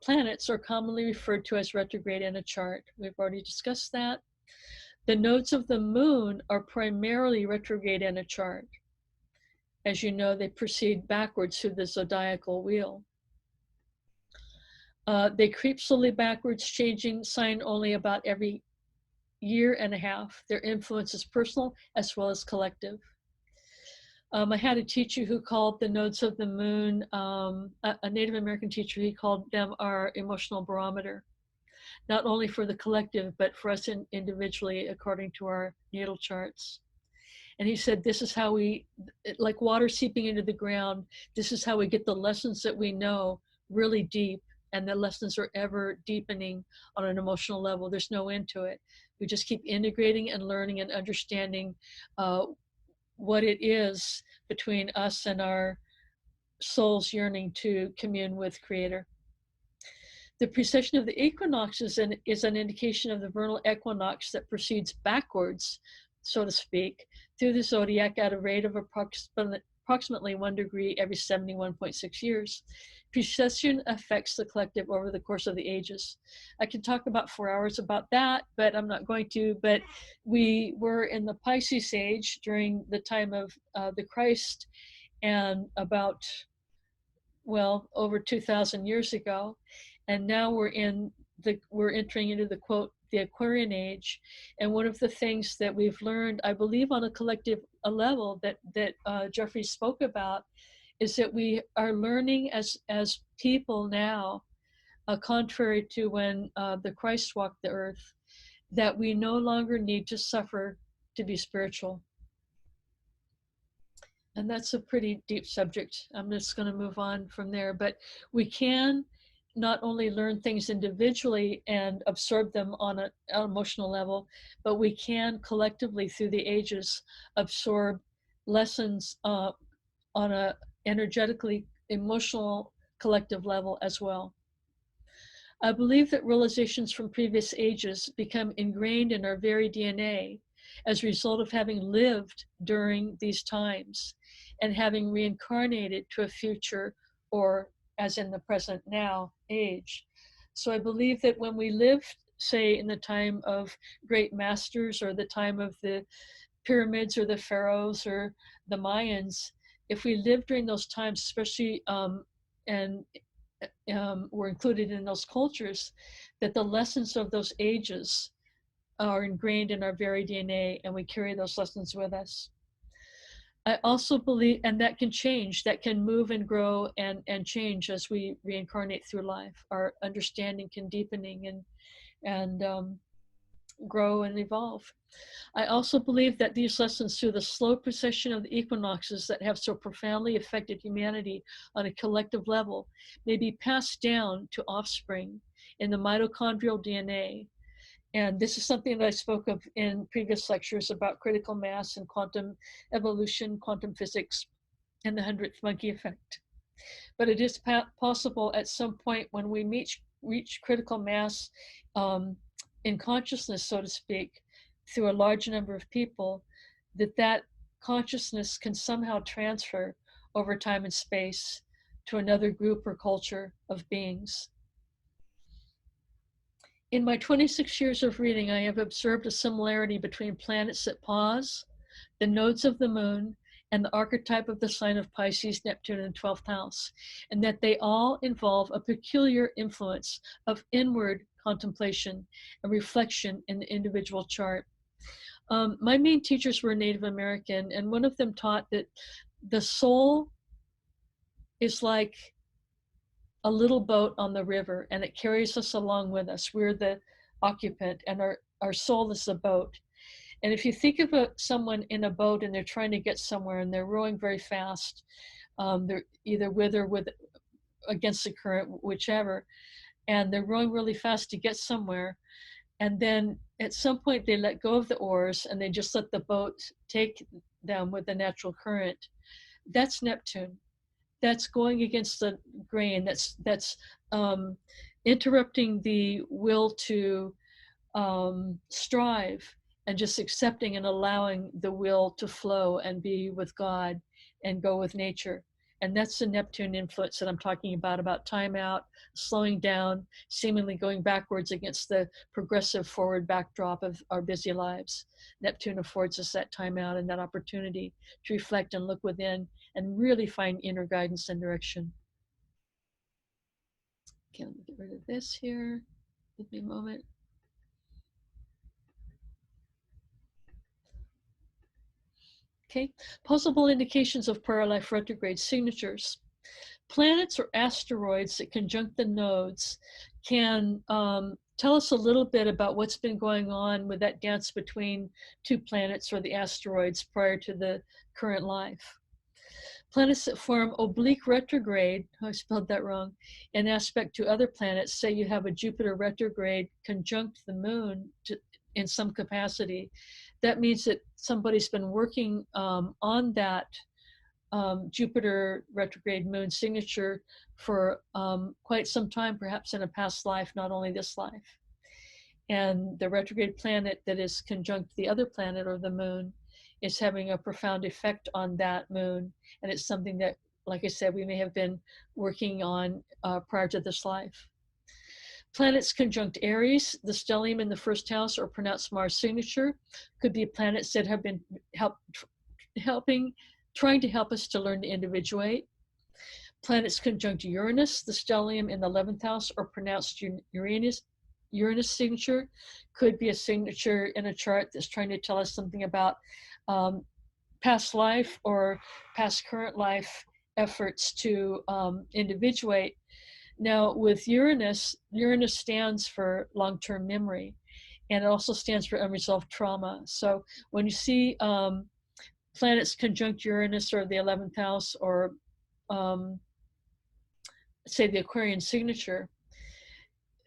planets are commonly referred to as retrograde in a chart. We've already discussed that. The nodes of the moon are primarily retrograde in a chart. As you know, they proceed backwards through the zodiacal wheel. They creep slowly backwards, changing sign only about every year and a half. Their influence is personal as well as collective. I had a teacher who called the nodes of the moon, a Native American teacher, he called them our emotional barometer, not only for the collective, but for us individually according to our natal charts. And he said, this is how we, like water seeping into the ground, this is how we get the lessons that we know really deep. And the lessons are ever deepening on an emotional level. There's no end to it. We just keep integrating and learning and understanding what it is between us and our soul's yearning to commune with Creator. The precession of the equinox is an indication of the vernal equinox that proceeds backwards, so to speak, through the zodiac at a rate of approximately 1 degree every 71.6 years. Precession affects the collective over the course of the ages. I can talk about 4 hours about that, but I'm not going to. But we were in the Pisces age during the time of the Christ, and about, well, over 2,000 years ago. And now we're entering into the quote, the Aquarian age. And one of the things that we've learned, I believe on a collective level that Jeffrey spoke about, is that we are learning as people now, contrary to when the Christ walked the earth, that we no longer need to suffer to be spiritual. And that's a pretty deep subject. I'm just going to move on from there. But we can not only learn things individually and absorb them on an emotional level, but we can collectively through the ages absorb lessons on a energetically emotional collective level as well. I believe that realizations from previous ages become ingrained in our very DNA as a result of having lived during these times and having reincarnated to a future, or as in the present now, age. So I believe that when we live, say, in the time of great masters or the time of the pyramids or the pharaohs or the Mayans, if we live during those times, especially and were included in those cultures, that the lessons of those ages are ingrained in our very DNA and we carry those lessons with us. I also believe, and that can change, that can move and grow and change as we reincarnate through life. Our understanding can deepening and grow and evolve. I also believe that these lessons through the slow precession of the equinoxes that have so profoundly affected humanity on a collective level may be passed down to offspring in the mitochondrial DNA. And this is something that I spoke of in previous lectures about critical mass and quantum evolution, quantum physics, and the 100th monkey effect. But it is possible at some point when we reach critical mass in consciousness, so to speak, through a large number of people, that consciousness can somehow transfer over time and space to another group or culture of beings. In my 26 years of reading, I have observed a similarity between planets that pause, the nodes of the moon, and the archetype of the sign of Pisces, Neptune, and 12th house, and that they all involve a peculiar influence of inward contemplation and reflection in the individual chart. My main teachers were Native American, and one of them taught that the soul is like a little boat on the river, and it carries us along with us. We're the occupant, and our soul is the boat. And if you think of someone in a boat and they're trying to get somewhere and they're rowing very fast, they're either with or against the current, whichever, and they're rowing really fast to get somewhere. And then at some point they let go of the oars and they just let the boat take them with the natural current. That's Neptune. That's going against the grain. That's interrupting the will to strive, and just accepting and allowing the will to flow and be with God and go with nature. And that's the Neptune influence that I'm talking about time out, slowing down, seemingly going backwards against the progressive forward backdrop of our busy lives. Neptune affords us that time out and that opportunity to reflect and look within and really find inner guidance and direction. Okay, let me get rid of this here. Give me a moment. Okay, possible indications of prior life retrograde signatures. Planets or asteroids that conjunct the nodes can tell us a little bit about what's been going on with that dance between two planets or the asteroids prior to the current life. Planets that form oblique retrograde, I spelled that wrong, in aspect to other planets, say you have a Jupiter retrograde conjunct the moon in some capacity. That means that somebody's been working on that Jupiter retrograde moon signature for quite some time, perhaps in a past life, not only this life. And the retrograde planet that is conjunct the other planet or the moon is having a profound effect on that moon. And it's something that, like I said, we may have been working on prior to this life. Planets conjunct Aries, the stellium in the first house, or pronounced Mars signature, could be planets that have been trying to help us to learn to individuate. Planets conjunct Uranus, the stellium in the 11th house, or pronounced Uranus signature, could be a signature in a chart that's trying to tell us something about past life or past current life efforts to individuate. Now, with Uranus, Uranus stands for long-term memory, and it also stands for unresolved trauma. So when you see planets conjunct Uranus or the 11th house, or say the Aquarian signature,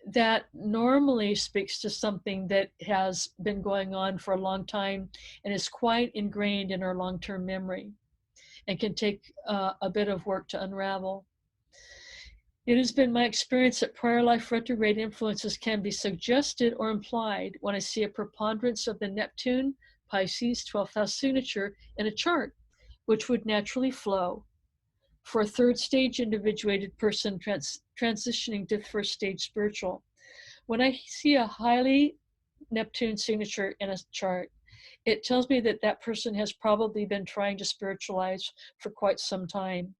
that normally speaks to something that has been going on for a long time and is quite ingrained in our long-term memory and can take a bit of work to unravel. It has been my experience that prior life retrograde influences can be suggested or implied when I see a preponderance of the Neptune, Pisces, 12th house signature in a chart, which would naturally flow for a third stage individuated person transitioning to first stage spiritual. When I see a highly Neptune signature in a chart, it tells me that that person has probably been trying to spiritualize for quite some time,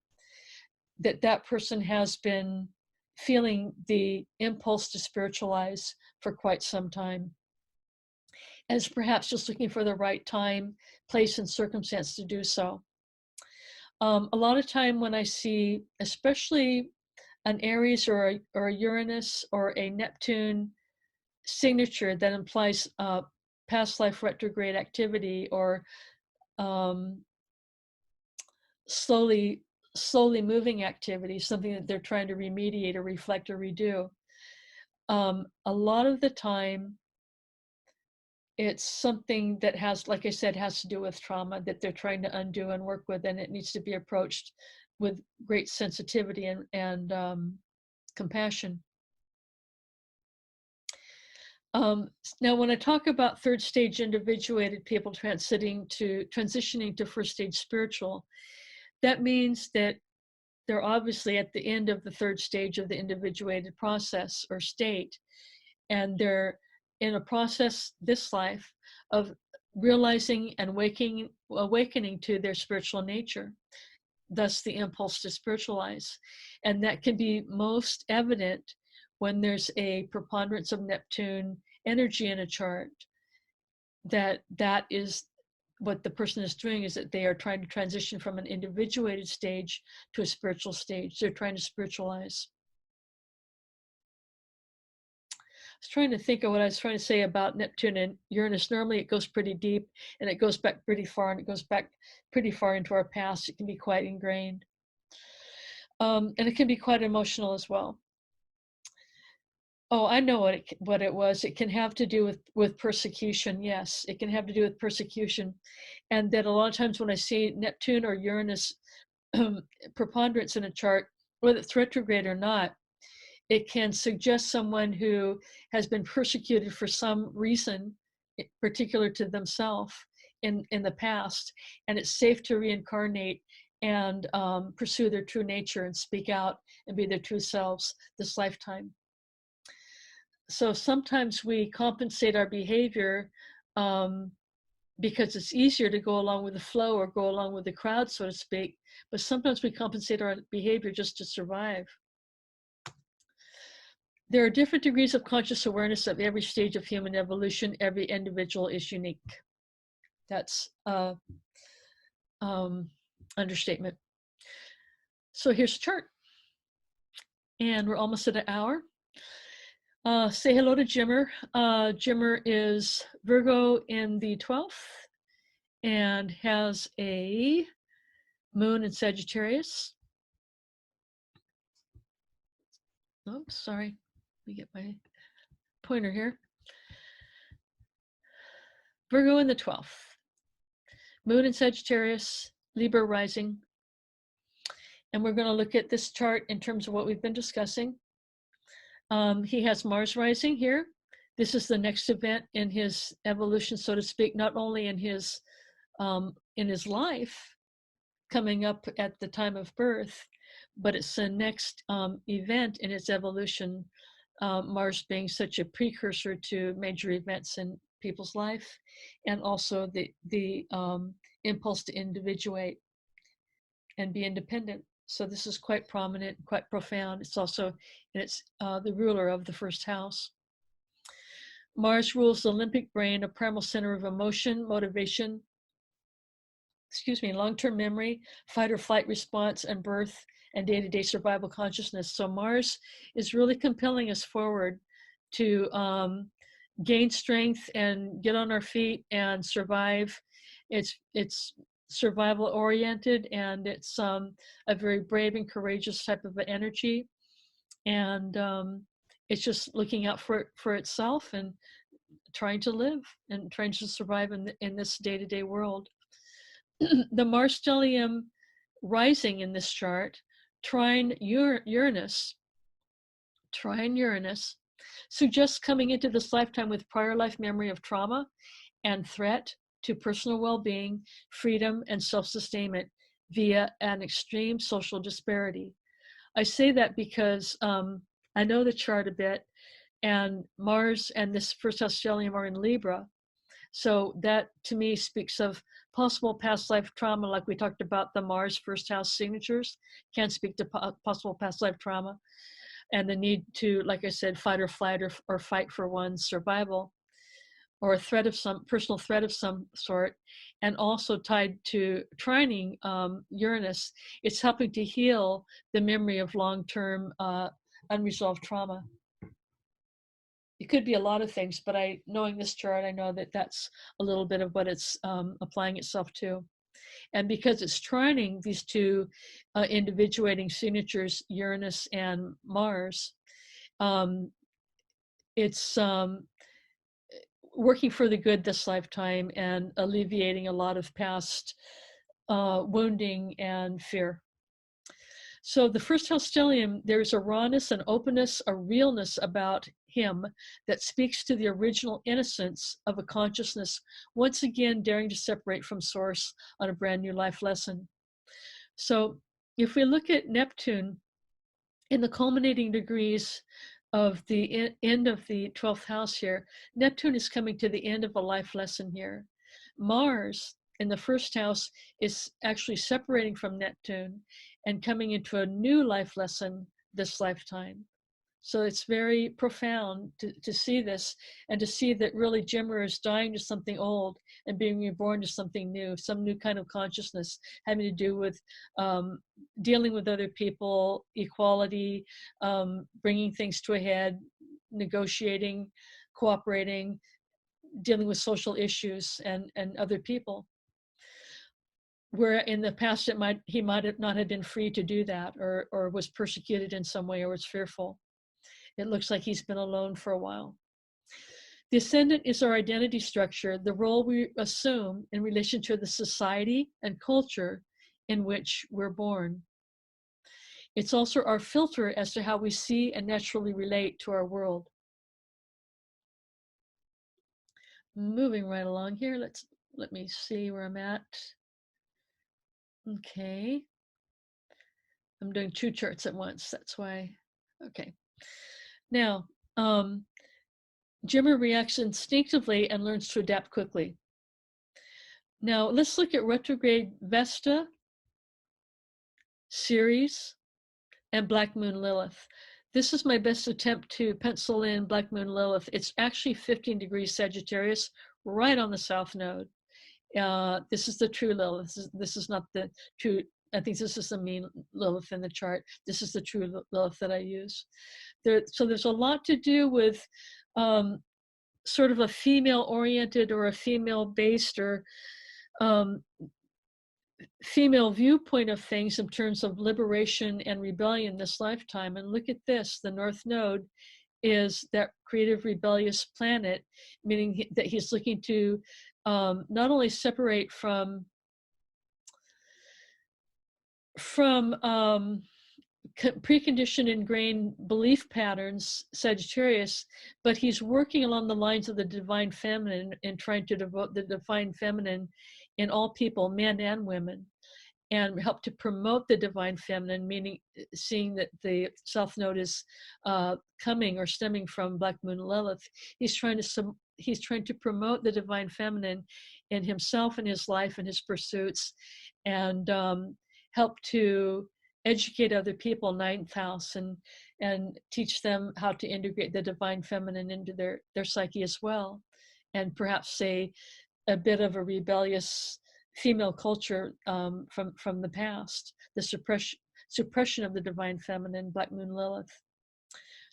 that that person has been feeling the impulse to spiritualize for quite some time, and is perhaps just looking for the right time, place, and circumstance to do so. A lot of time when I see, especially an Aries or a Uranus or a Neptune signature that implies past life retrograde activity or slowly moving activity, something that they're trying to remediate or reflect or redo. A lot of the time, it's something that has, like I said, has to do with trauma that they're trying to undo and work with, and it needs to be approached with great sensitivity and compassion. Now, when I talk about third stage individuated people transitioning to first stage spiritual, that means that they're obviously at the end of the third stage of the individuated process or state, and they're in a process this life of realizing and awakening to their spiritual nature, thus the impulse to spiritualize. And that can be most evident when there's a preponderance of Neptune energy in a chart. That is what the person is doing, is that they are trying to transition from an individuated stage to a spiritual stage. They're trying to spiritualize. I was trying to think of what I was trying to say about Neptune and Uranus. Normally it goes pretty deep and it goes back pretty far, and it goes back pretty far into our past. It can be quite ingrained. And it can be quite emotional as well. Oh, I know what it was. It can have to do with persecution. Yes, it can have to do with persecution, and that a lot of times when I see Neptune or Uranus preponderance in a chart, whether it's retrograde or not, it can suggest someone who has been persecuted for some reason particular to themselves in the past, and it's safe to reincarnate and pursue their true nature and speak out and be their true selves this lifetime. So sometimes we compensate our behavior because it's easier to go along with the flow or go along with the crowd, so to speak. But sometimes we compensate our behavior just to survive. There are different degrees of conscious awareness at every stage of human evolution. Every individual is unique. That's understatement. So here's a chart. And we're almost at an hour. Say hello to Jimmer. Jimmer is Virgo in the 12th and has a moon in Sagittarius. Oh, sorry. Let me get my pointer here. Virgo in the 12th. Moon in Sagittarius, Libra rising. And we're going to look at this chart in terms of what we've been discussing. He has Mars rising here. This is the next event in his evolution, so to speak, not only in his life coming up at the time of birth, but it's the next event in its evolution, Mars being such a precursor to major events in people's life, and also the impulse to individuate and be independent. So this is quite prominent, quite profound. It's also, it's the ruler of the first house. Mars rules the limbic brain, a primal center of emotion, motivation, long-term memory, fight or flight response, and birth and day-to-day survival consciousness. So Mars is really compelling us forward to gain strength and get on our feet and survive. It's survival oriented, and it's a very brave and courageous type of energy. And it's just looking out for itself and trying to live and trying to survive in this day-to-day world. The Mars stellium rising in this chart, trine Uranus, suggests coming into this lifetime with prior life memory of trauma and threat to personal well-being, freedom, and self-sustainment via an extreme social disparity. I say that because I know the chart a bit, and Mars and this first house stellium are in Libra. So that to me speaks of possible past life trauma, like we talked about the Mars first house signatures, can speak to possible past life trauma and the need to, like I said, fight or flight or fight for one's survival, or a threat of some personal threat of some sort. And also tied to trining Uranus, it's helping to heal the memory of long-term unresolved trauma. It could be a lot of things, but knowing this chart, I know that that's a little bit of what it's applying itself to. And because it's trining these two individuating signatures, Uranus and Mars, it's working for the good this lifetime and alleviating a lot of past wounding and fear. So the first house stellium, there's a rawness, an openness, a realness about him that speaks to the original innocence of a consciousness, once again daring to separate from source on a brand new life lesson. So if we look at Neptune in the culminating degrees of the end of the 12th house here, Neptune is coming to the end of a life lesson here. Mars in the first house is actually separating from Neptune and coming into a new life lesson this lifetime. So it's very profound to see this, and to see that really Jimmer is dying to something old and being reborn to something new, some new kind of consciousness having to do with dealing with other people, equality, bringing things to a head, negotiating, cooperating, dealing with social issues and other people. Where in the past he might have not have been free to do that, or was persecuted in some way, or was fearful. It looks like he's been alone for a while. The ascendant is our identity structure, the role we assume in relation to the society and culture in which we're born. It's also our filter as to how we see and naturally relate to our world. Moving right along here, let me see where I'm at. Okay. I'm doing 2 charts at once, that's why. Okay. Now, Jimmer reacts instinctively and learns to adapt quickly. Now, let's look at retrograde Vesta, Ceres, and Black Moon Lilith. This is my best attempt to pencil in Black Moon Lilith. It's actually 15 degrees Sagittarius, right on the South Node. This is the true Lilith. This is not the true, I think this is the mean Lilith in the chart. This is the true Lilith that I use. So there's a lot to do with sort of a female-oriented or a female-based or female viewpoint of things in terms of liberation and rebellion this lifetime. And look at this, the North Node is that creative rebellious planet, meaning that he's looking to not only separate from preconditioned ingrained belief patterns, Sagittarius, but he's working along the lines of the divine feminine and trying to devote the divine feminine in all people, men and women, and help to promote the divine feminine, meaning seeing that the South Node is coming or stemming from Black Moon Lilith. He's trying to promote the divine feminine in himself and his life and his pursuits, and help to educate other people, 9th house, and teach them how to integrate the divine feminine into their psyche as well, and perhaps say a bit of a rebellious female culture from the past, the suppression of the divine feminine, Black Moon Lilith.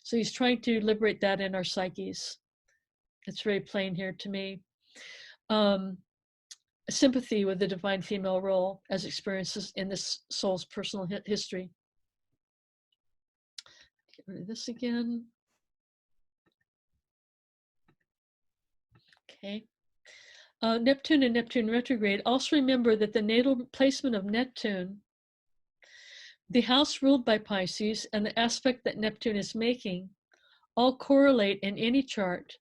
So he's trying to liberate that in our psyches. It's very plain here to me. Sympathy with the divine female role as experiences in this soul's personal history. Get rid of this again. Okay. Neptune and Neptune retrograde. Also remember that the natal placement of Neptune, the house ruled by Pisces, and the aspect that Neptune is making all correlate in any chart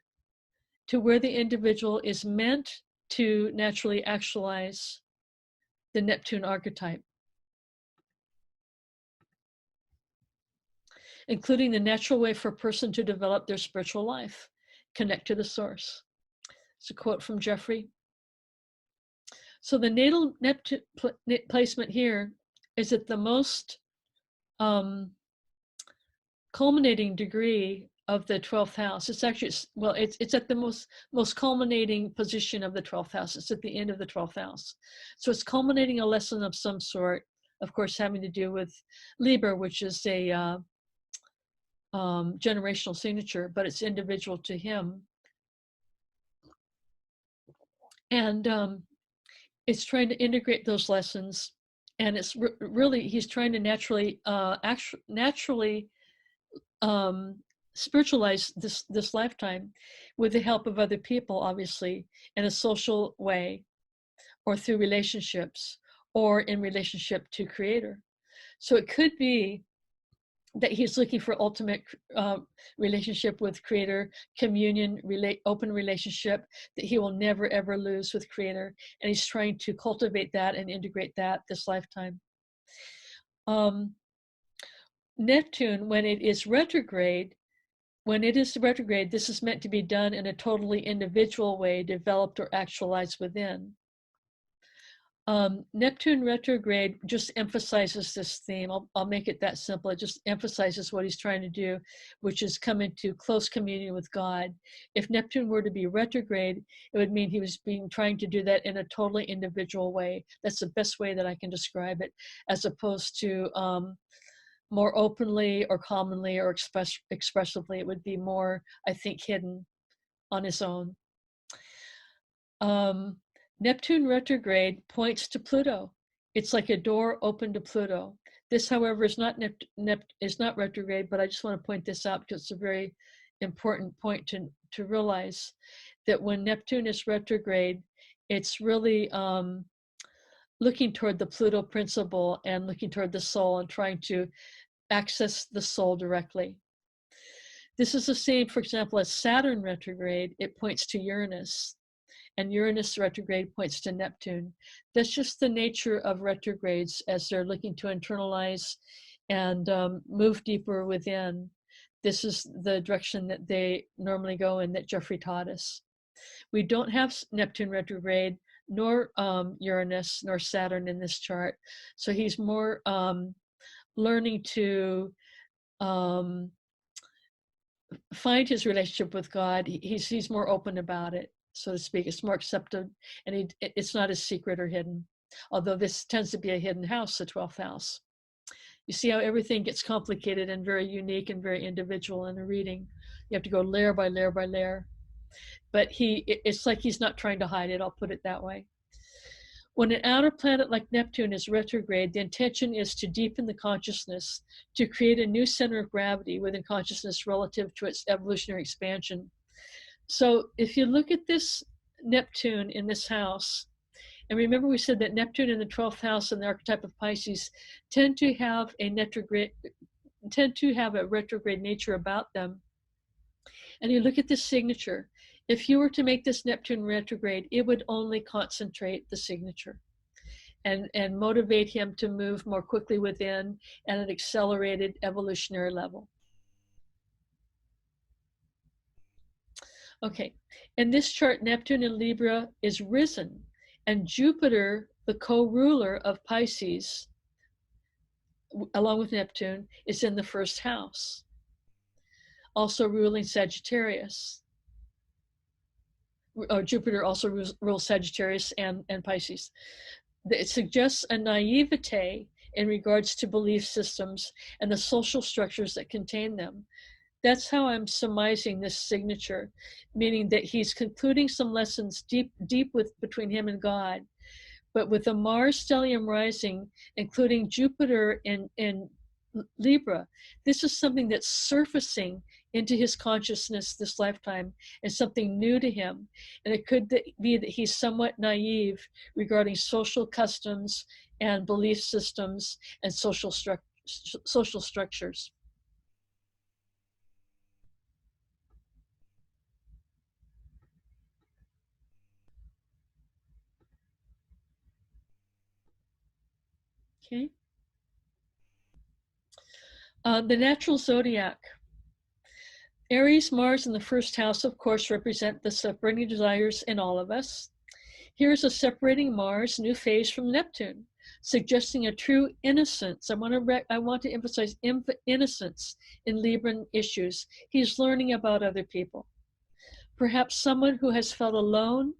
to where the individual is meant to naturally actualize the Neptune archetype, including the natural way for a person to develop their spiritual life, connect to the source. It's a quote from Jeffrey. So the natal Neptune placement here is at the most culminating degree of the 12th house. It's actually, well, it's at the most culminating position of the 12th house. It's at the end of the 12th house. So it's culminating a lesson of some sort, of course, having to do with Libra, which is a generational signature, but it's individual to him. And it's trying to integrate those lessons. And it's really, he's trying to naturally spiritualize this lifetime with the help of other people, obviously, in a social way, or through relationships, or in relationship to Creator. So it could be that he's looking for ultimate relationship with Creator, communion, open relationship that he will never ever lose with Creator, and he's trying to cultivate that and integrate that this lifetime. Neptune, when it is retrograde, this is meant to be done in a totally individual way, developed or actualized within. Neptune retrograde just emphasizes this theme. I'll make it that simple. It just emphasizes what he's trying to do, which is come into close communion with God. If Neptune were to be retrograde, it would mean he was trying to do that in a totally individual way. That's the best way that I can describe it, as opposed to more openly or commonly or expressively. It would be more, I think, hidden on his own. Neptune retrograde points to Pluto It's like a door open to Pluto. This, however, is not retrograde, but I just want to point this out because it's a very important point to realize that when Neptune is retrograde, it's really looking toward the Pluto principle and looking toward the soul and trying to access the soul directly. This is the same, for example, as Saturn retrograde. It points to Uranus, and Uranus retrograde points to Neptune. That's just the nature of retrogrades as they're looking to internalize and move deeper within. This is the direction that they normally go in that Jeffrey taught us. We don't have Neptune retrograde, nor Uranus, nor Saturn in this chart. So he's more learning to find his relationship with God. He's more open about it, so to speak. It's more accepted, and it's not as secret or hidden. Although this tends to be a hidden house, the 12th house. You see how everything gets complicated and very unique and very individual in a reading. You have to go layer by layer by layer. But it's like he's not trying to hide it, I'll put it that way. When an outer planet like Neptune is retrograde, the intention is to deepen the consciousness, to create a new center of gravity within consciousness relative to its evolutionary expansion. So if you look at this Neptune in this house, and remember we said that Neptune in the 12th house and the archetype of Pisces tend to have a retrograde nature about them. And you look at this signature. If you were to make this Neptune retrograde, it would only concentrate the signature and motivate him to move more quickly within at an accelerated evolutionary level. Okay, in this chart, Neptune in Libra is risen, and Jupiter, the co-ruler of Pisces, along with Neptune, is in the first house, also ruling Sagittarius. Jupiter also rules Sagittarius and Pisces. It suggests a naivete in regards to belief systems and the social structures that contain them. That's how I'm surmising this signature, meaning that he's concluding some lessons deep between him and God. But with the Mars stellium rising, including Jupiter in Libra, this is something that's surfacing into his consciousness this lifetime and something new to him. And it could be that he's somewhat naive regarding social customs and belief systems and social structures. Okay. The natural zodiac. Aries, Mars, and the first house, of course, represent the separating desires in all of us. Here's a separating Mars new phase from Neptune, suggesting a true innocence. I want to emphasize innocence in Libran issues. He's learning about other people. Perhaps someone who has felt alone,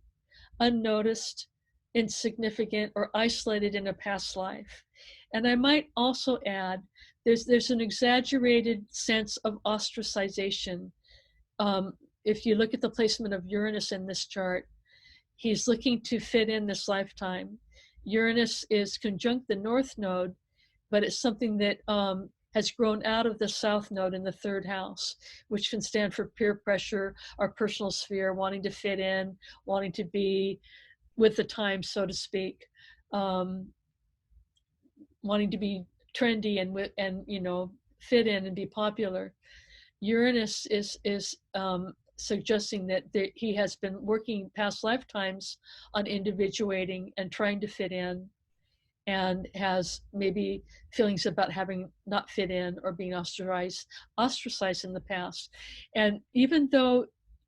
unnoticed, insignificant, or isolated in a past life. And I might also add, there's an exaggerated sense of ostracization. If you look at the placement of Uranus in this chart, he's looking to fit in this lifetime. Uranus is conjunct the North Node, but it's something that has grown out of the South Node in the third house, which can stand for peer pressure, our personal sphere, wanting to fit in, wanting to be with the times, so to speak, wanting to be trendy and fit in and be popular. Uranus is suggesting that he has been working past lifetimes on individuating and trying to fit in, and has maybe feelings about having not fit in or being ostracized in the past. And even though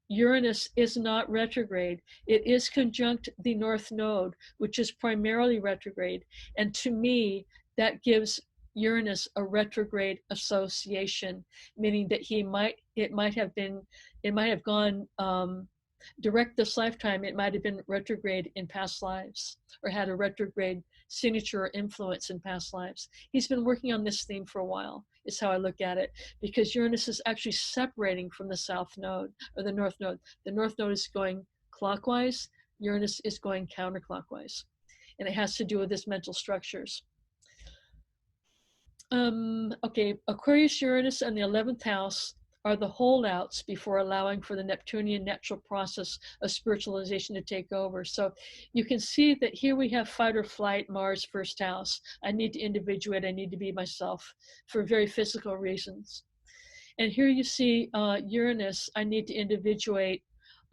Uranus is not retrograde, it is conjunct the North Node, which is primarily retrograde. And to me, that gives Uranus a retrograde association, meaning that it might have gone direct this lifetime. It might have been retrograde in past lives, or had a retrograde signature or influence in past lives. He's been working on this theme for a while, is how I look at it, because Uranus is actually separating from the South Node or the North Node. The North Node is going clockwise, Uranus is going counterclockwise. and it has to do with his mental structures. Okay, Aquarius, Uranus, and the 11th house are the holdouts before allowing for the Neptunian natural process of spiritualization to take over. So you can see that here we have fight or flight, Mars, first house. I need to individuate, I need to be myself for very physical reasons. And here you see Uranus, I need to individuate.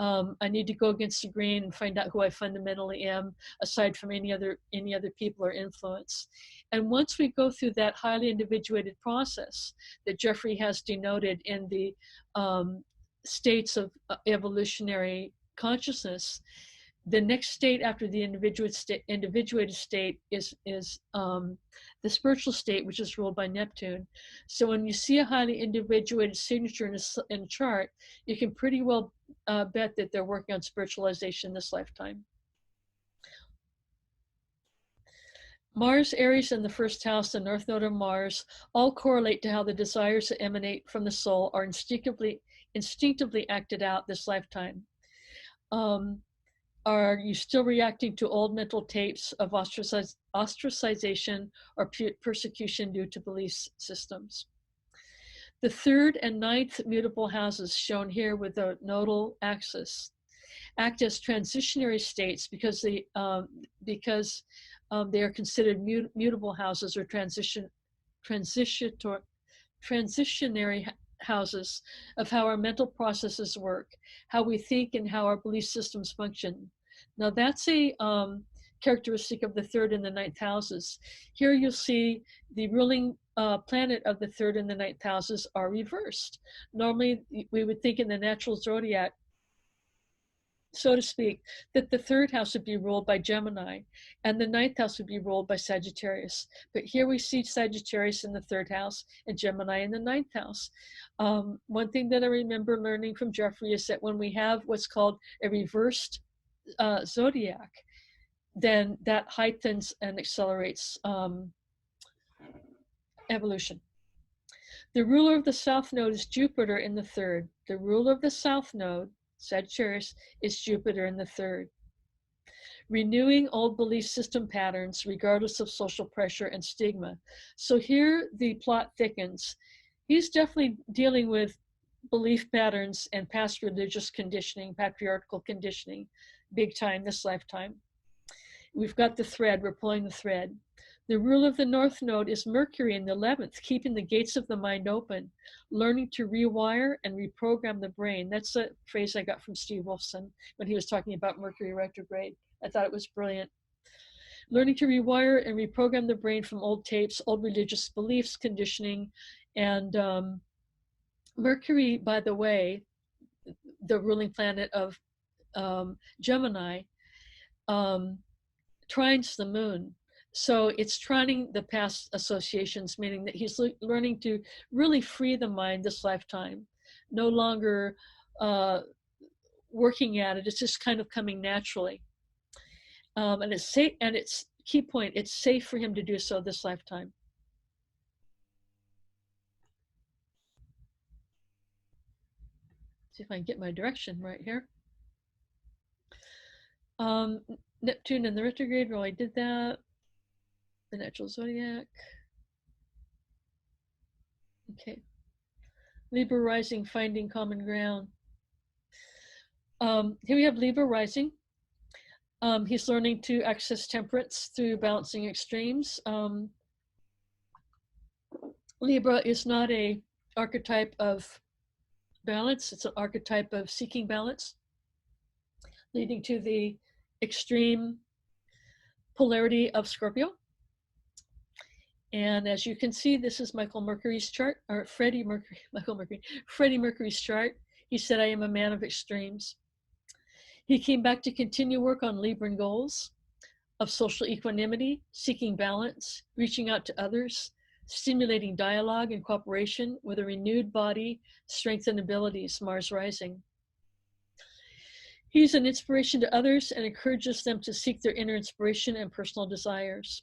I need to go against the grain and find out who I fundamentally am, aside from any other people or influence. And once we go through that highly individuated process that Jeffrey has denoted in the states of evolutionary consciousness, the next state after the individuated state is the spiritual state, which is ruled by Neptune. So when you see a highly individuated signature in a chart, you can pretty well bet that they're working on spiritualization this lifetime. Mars, Aries, and the first house, the north node of Mars, all correlate to how the desires that emanate from the soul are instinctively acted out this lifetime. Are you still reacting to old mental tapes of ostracization or persecution due to belief systems? The third and ninth mutable houses, shown here with the nodal axis, act as transitionary states because they are considered mutable houses or transitionary houses of how our mental processes work, how we think, and how our belief systems function. Now that's a characteristic of the third and the ninth houses. Here you'll see the ruling planet of the third and the ninth houses are reversed. Normally we would think in the natural zodiac, so to speak, that the third house would be ruled by Gemini and the ninth house would be ruled by Sagittarius. But here we see Sagittarius in the third house and Gemini in the ninth house. One thing that I remember learning from Jeffrey is that when we have what's called a reversed zodiac, then that heightens and accelerates evolution. The ruler of the south node is Jupiter in the third. The ruler of the south node, Sagittarius, is Jupiter in the third. Renewing old belief system patterns regardless of social pressure and stigma. So here the plot thickens. He's definitely dealing with belief patterns and past religious conditioning, patriarchal conditioning, big time this lifetime. We've got the thread, we're pulling the thread. The ruler of the north node is Mercury in the 11th, keeping the gates of the mind open, learning to rewire and reprogram the brain. That's a phrase I got from Steve Wolfson when he was talking about Mercury retrograde. I thought it was brilliant. Learning to rewire and reprogram the brain from old tapes, old religious beliefs, conditioning, and Mercury, by the way, the ruling planet of Gemini, trines the moon. So it's trining the past associations, meaning that he's learning to really free the mind this lifetime, no longer working at it. It's just kind of coming naturally. And it's safe, and it's key point, it's safe for him to do so this lifetime. See if I can get my direction right here. Neptune and the retrograde, well, I did that. The natural zodiac. Okay. Libra rising, finding common ground. Here we have Libra rising. He's learning to access temperance through balancing extremes. Libra is not an archetype of balance, it's an archetype of seeking balance, leading to the extreme polarity of Scorpio. And as you can see, this is Michael Mercury's chart, or Freddie Mercury's chart. He said, I am a man of extremes. He came back to continue work on Libran goals of social equanimity, seeking balance, reaching out to others, stimulating dialogue and cooperation with a renewed body, strength, and abilities, Mars rising. He's an inspiration to others and encourages them to seek their inner inspiration and personal desires.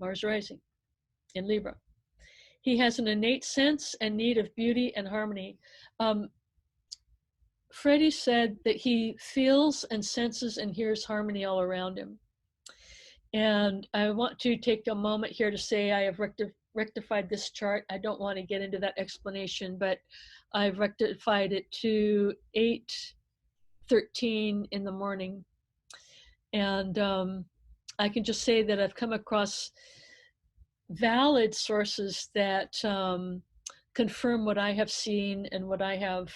Mars rising in Libra. He has an innate sense and need of beauty and harmony. Freddie said that he feels and senses and hears harmony all around him. And I want to take a moment here to say I have rectified this chart. I don't want to get into that explanation, but I've rectified it to 8:13 in the morning. And I can just say that I've come across valid sources that confirm what I have seen and what I have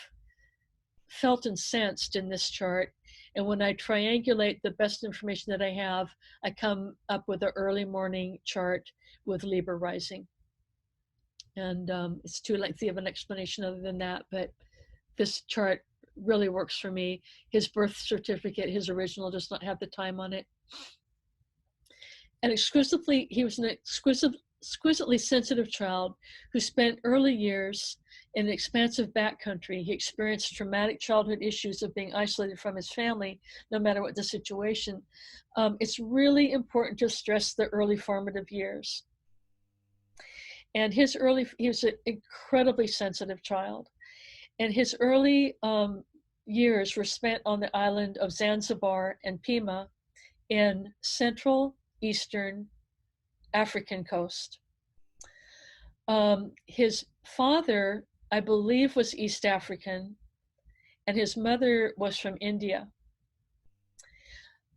felt and sensed in this chart. And when I triangulate the best information that I have, I come up with an early morning chart with Libra rising. And it's too lengthy of an explanation other than that, but this chart really works for me. His birth certificate, his original, does not have the time on it. And he was an exquisitely sensitive child who spent early years in an expansive backcountry. He experienced traumatic childhood issues of being isolated from his family, no matter what the situation. It's really important to stress the early formative years. And he was an incredibly sensitive child. And his early years were spent on the island of Zanzibar and Pima in Central Eastern African coast. His father, I believe, was East African, and his mother was from India.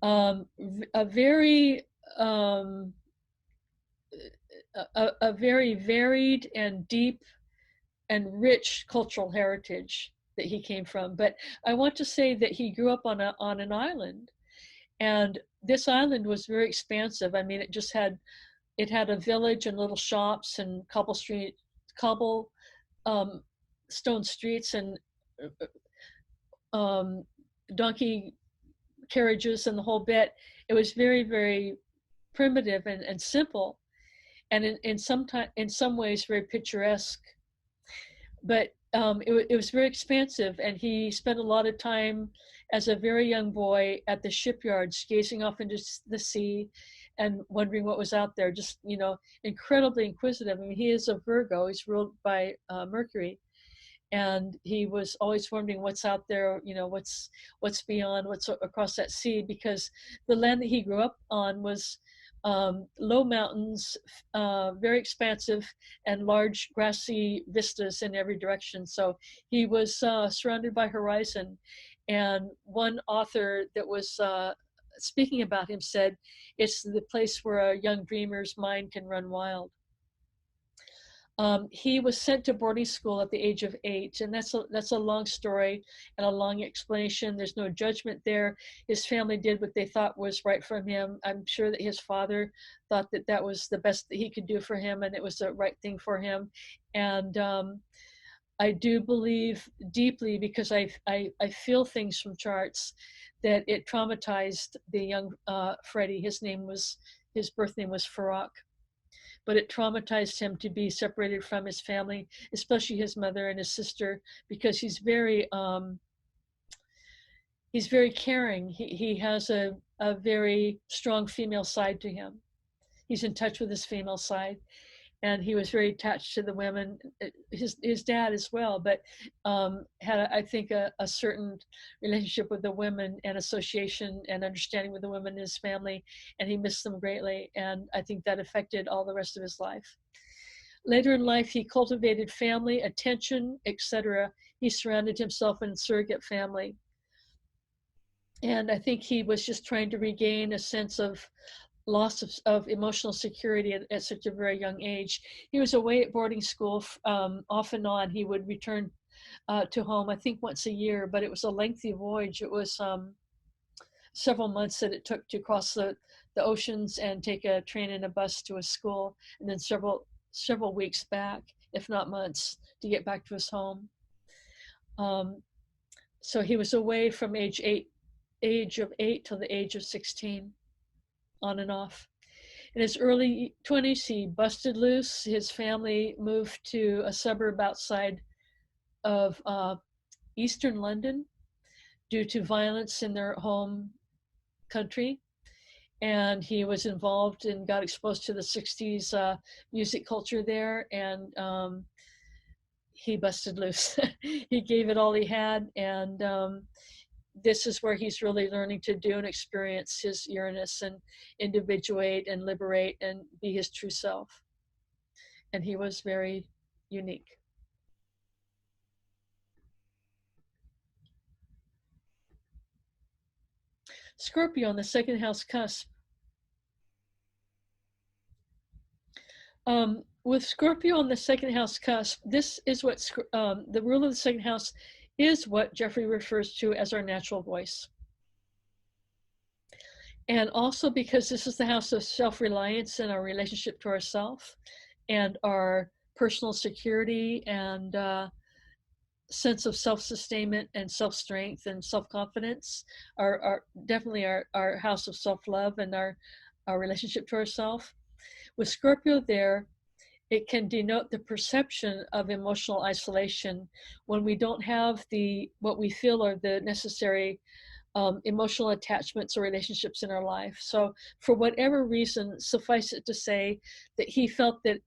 A very varied and deep and rich cultural heritage that he came from. But I want to say that he grew up on an island, and this island was very expansive. I mean, it had a village and little shops and cobble stone streets and donkey carriages and the whole bit. It was very, very primitive and simple, and in some ways very picturesque. But it was very expansive, and he spent a lot of time as a very young boy at the shipyards, gazing off into the sea and wondering what was out there. Just, incredibly inquisitive. I mean, he is a Virgo. He's ruled by Mercury, and he was always wondering what's out there. What's beyond, what's across that sea, because the land that he grew up on was low mountains, very expansive, and large grassy vistas in every direction. So he was surrounded by horizon. And one author that was speaking about him said, it's the place where a young dreamer's mind can run wild. He was sent to boarding school at the age of 8, and that's a long story and a long explanation. There's no judgment there. His family did what they thought was right for him. I'm sure that his father thought that that was the best that he could do for him, and it was the right thing for him. And I do believe deeply, because I feel things from charts, that it traumatized the young Freddie. His birth name was Farak. But it traumatized him to be separated from his family, especially his mother and his sister, because he's very caring. He has a very strong female side to him. He's in touch with his female side, and he was very attached to the women. His dad as well, but had I think a certain relationship with the women and association and understanding with the women in his family, and he missed them greatly. And I think that affected all the rest of his life. Later in life, he cultivated family, attention, etc. He surrounded himself in surrogate family. And I think he was just trying to regain a sense of loss of emotional security at such a very young age. He was away at boarding school off and on. He would return to home, I think, once a year, but it was a lengthy voyage. It was several months that it took to cross the oceans and take a train and a bus to a school, and then several weeks back, if not months, to get back to his home. So he was away from age of 8 till the age of 16, on and off. In his early 20s, he busted loose. His family moved to a suburb outside of eastern London due to violence in their home country. And he was involved and got exposed to the 60s music culture there, and he busted loose. He gave it all he had, and this is where he's really learning to do and experience his Uranus and individuate and liberate and be his true self. And he was very unique. Scorpio on the second house cusp. With Scorpio on the second house cusp, this is what the rule of the second house is what Jeffrey refers to as our natural voice. And also because this is the house of self-reliance and our relationship to ourself and our personal security and sense of self-sustainment and self-strength and self-confidence are definitely our house of self-love and our relationship to ourself. With Scorpio there, it can denote the perception of emotional isolation when we don't have what we feel are the necessary emotional attachments or relationships in our life. So for whatever reason, suffice it to say that he felt that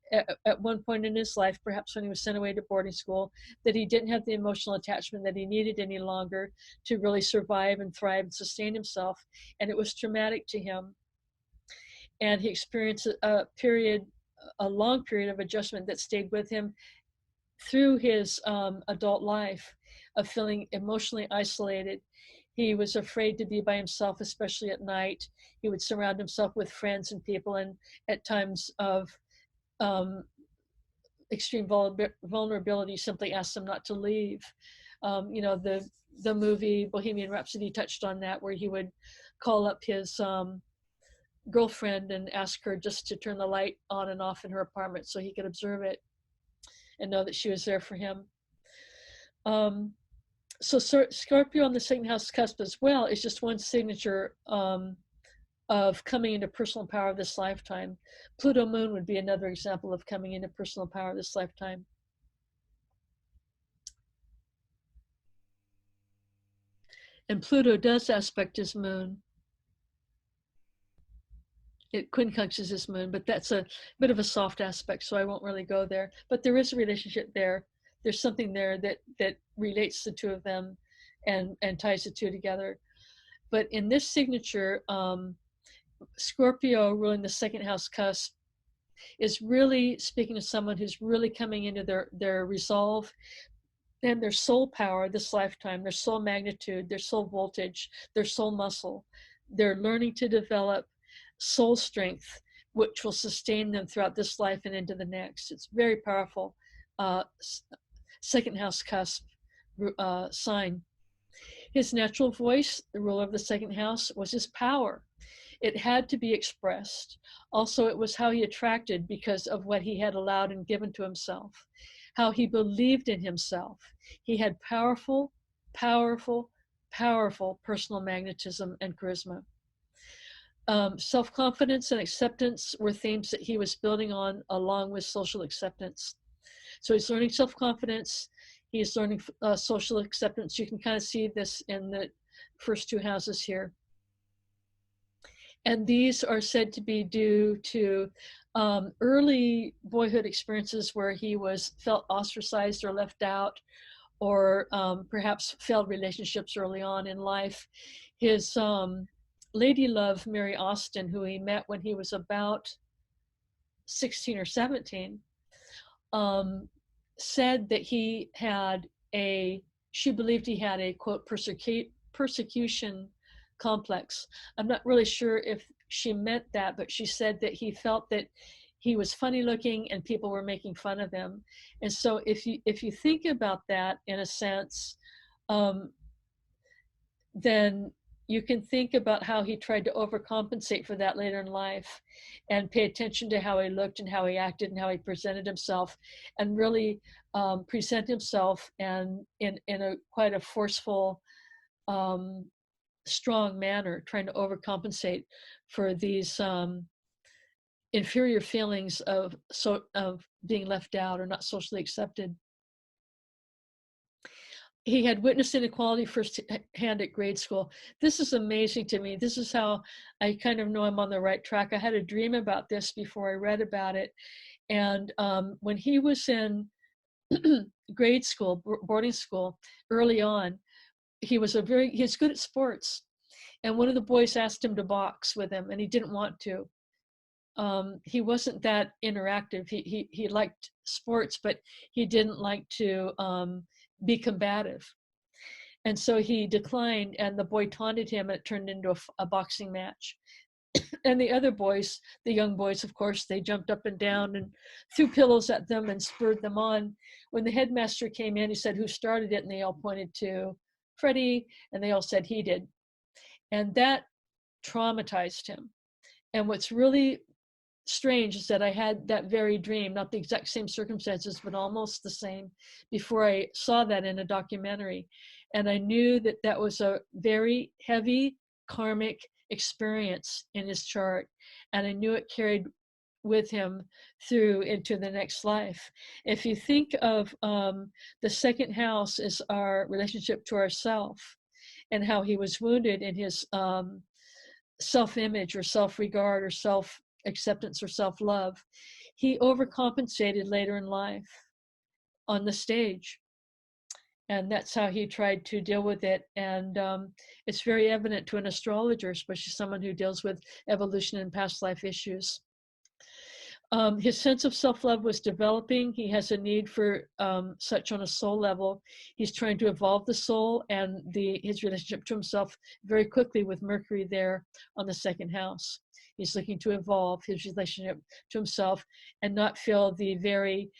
at one point in his life, perhaps when he was sent away to boarding school, that he didn't have the emotional attachment that he needed any longer to really survive and thrive and sustain himself. And it was traumatic to him. And he experienced a long period of adjustment that stayed with him through his adult life of feeling emotionally isolated. He was afraid to be by himself, especially at night. He would surround himself with friends and people, and at times of extreme vulnerability, simply ask them not to leave. The movie Bohemian Rhapsody touched on that, where he would call up his girlfriend and ask her just to turn the light on and off in her apartment so he could observe it and know that she was there for him. So Scorpio on the second house cusp as well is just one signature of coming into personal power of this lifetime. Pluto moon would be another example of coming into personal power of this lifetime. And Pluto does aspect his moon. It quincunxes his moon, but that's a bit of a soft aspect, so I won't really go there. But there is a relationship there. There's something there that relates the two of them and ties the two together. But in this signature, Scorpio ruling the second house cusp is really speaking to someone who's really coming into their resolve and their soul power this lifetime, their soul magnitude, their soul voltage, their soul muscle. They're learning to develop soul strength, which will sustain them throughout this life and into the next. It's very powerful. Second house cusp sign. His natural voice, the ruler of the second house, was his power. It had to be expressed. Also, it was how he attracted because of what he had allowed and given to himself, how he believed in himself. He had powerful, powerful, powerful personal magnetism and charisma. Self-confidence and acceptance were themes that he was building on along with social acceptance. So he's learning self-confidence, he's learning social acceptance. You can kind of see this in the first two houses here. And these are said to be due to early boyhood experiences where he felt ostracized or left out, or perhaps failed relationships early on in life. His lady love, Mary Austin, who he met when he was about 16 or 17, said that she believed he had a, quote, persecution complex. I'm not really sure if she meant that, but she said that he felt that he was funny looking and people were making fun of him. And so if you think about that in a sense, then you can think about how he tried to overcompensate for that later in life and pay attention to how he looked and how he acted and how he presented himself, and really present himself and in a quite a forceful, strong manner, trying to overcompensate for these inferior feelings of being left out or not socially accepted. He had witnessed inequality firsthand at grade school. This is amazing to me. This is how I kind of know I'm on the right track. I had a dream about this before I read about it. And when he was in grade school, boarding school, early on, he's good at sports. And one of the boys asked him to box with him, and he didn't want to. He wasn't that interactive. He liked sports, but he didn't like to be combative. And so he declined, and the boy taunted him, and it turned into a boxing match. And the other boys, the young boys, of course, they jumped up and down and threw pillows at them and spurred them on. When the headmaster came in, he said, "Who started it?" And they all pointed to Freddie, and they all said he did. And that traumatized him. And what's really strange is that I had that very dream, not the exact same circumstances, but almost the same, before I saw that in a documentary. And I knew that that was a very heavy karmic experience in his chart. And I knew it carried with him through into the next life. If you think of the second house as our relationship to ourself, and how he was wounded in his self-image or self-regard or self-acceptance or self-love, he overcompensated later in life on the stage. And that's how he tried to deal with it. And it's very evident to an astrologer, especially someone who deals with evolution and past life issues. His sense of self-love was developing. He has a need for such on a soul level. He's trying to evolve the soul and his relationship to himself very quickly with Mercury there on the second house. He's looking to evolve his relationship to himself and not feel the very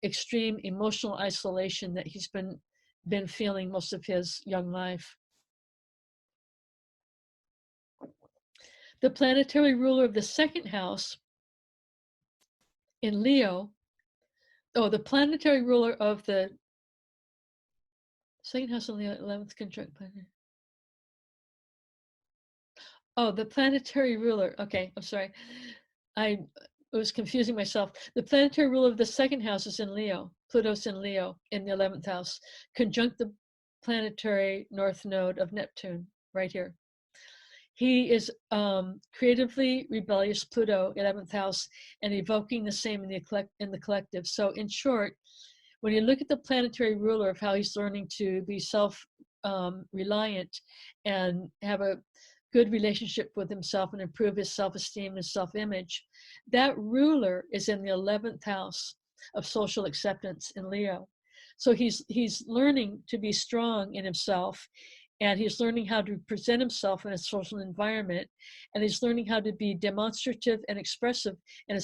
extreme emotional isolation that he's been feeling most of his young life. The planetary ruler of the second house in Leo, the planetary ruler of the second house in Leo, 11th conjunct planetary. Oh, the planetary ruler. Okay, I'm sorry. I was confusing myself. The planetary ruler of the second house is in Leo. Pluto's in Leo in the 11th house, conjunct the planetary north node of Neptune right here. He is creatively rebellious, Pluto, 11th house, and evoking the same in the collective. So in short, when you look at the planetary ruler of how he's learning to be self-reliant and have a good relationship with himself and improve his self-esteem and self-image, that ruler is in the 11th house of social acceptance in Leo. So he's learning to be strong in himself, and he's learning how to present himself in a social environment, and he's learning how to be demonstrative and expressive in a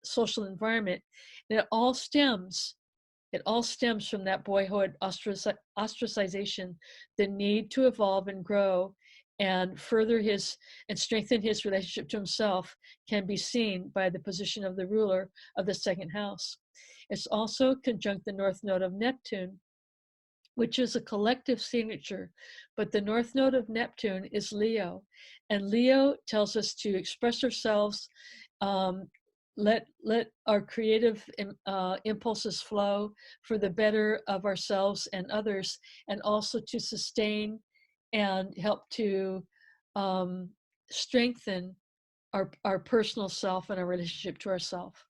social environment. And it all stems from that boyhood ostracization, the need to evolve and grow and further and strengthen his relationship to himself can be seen by the position of the ruler of the second house. It's also conjunct the north node of Neptune, which is a collective signature, but the north node of Neptune is Leo, and Leo tells us to express ourselves, let our creative impulses flow for the better of ourselves and others, and also to sustain and help to strengthen our personal self and our relationship to ourself.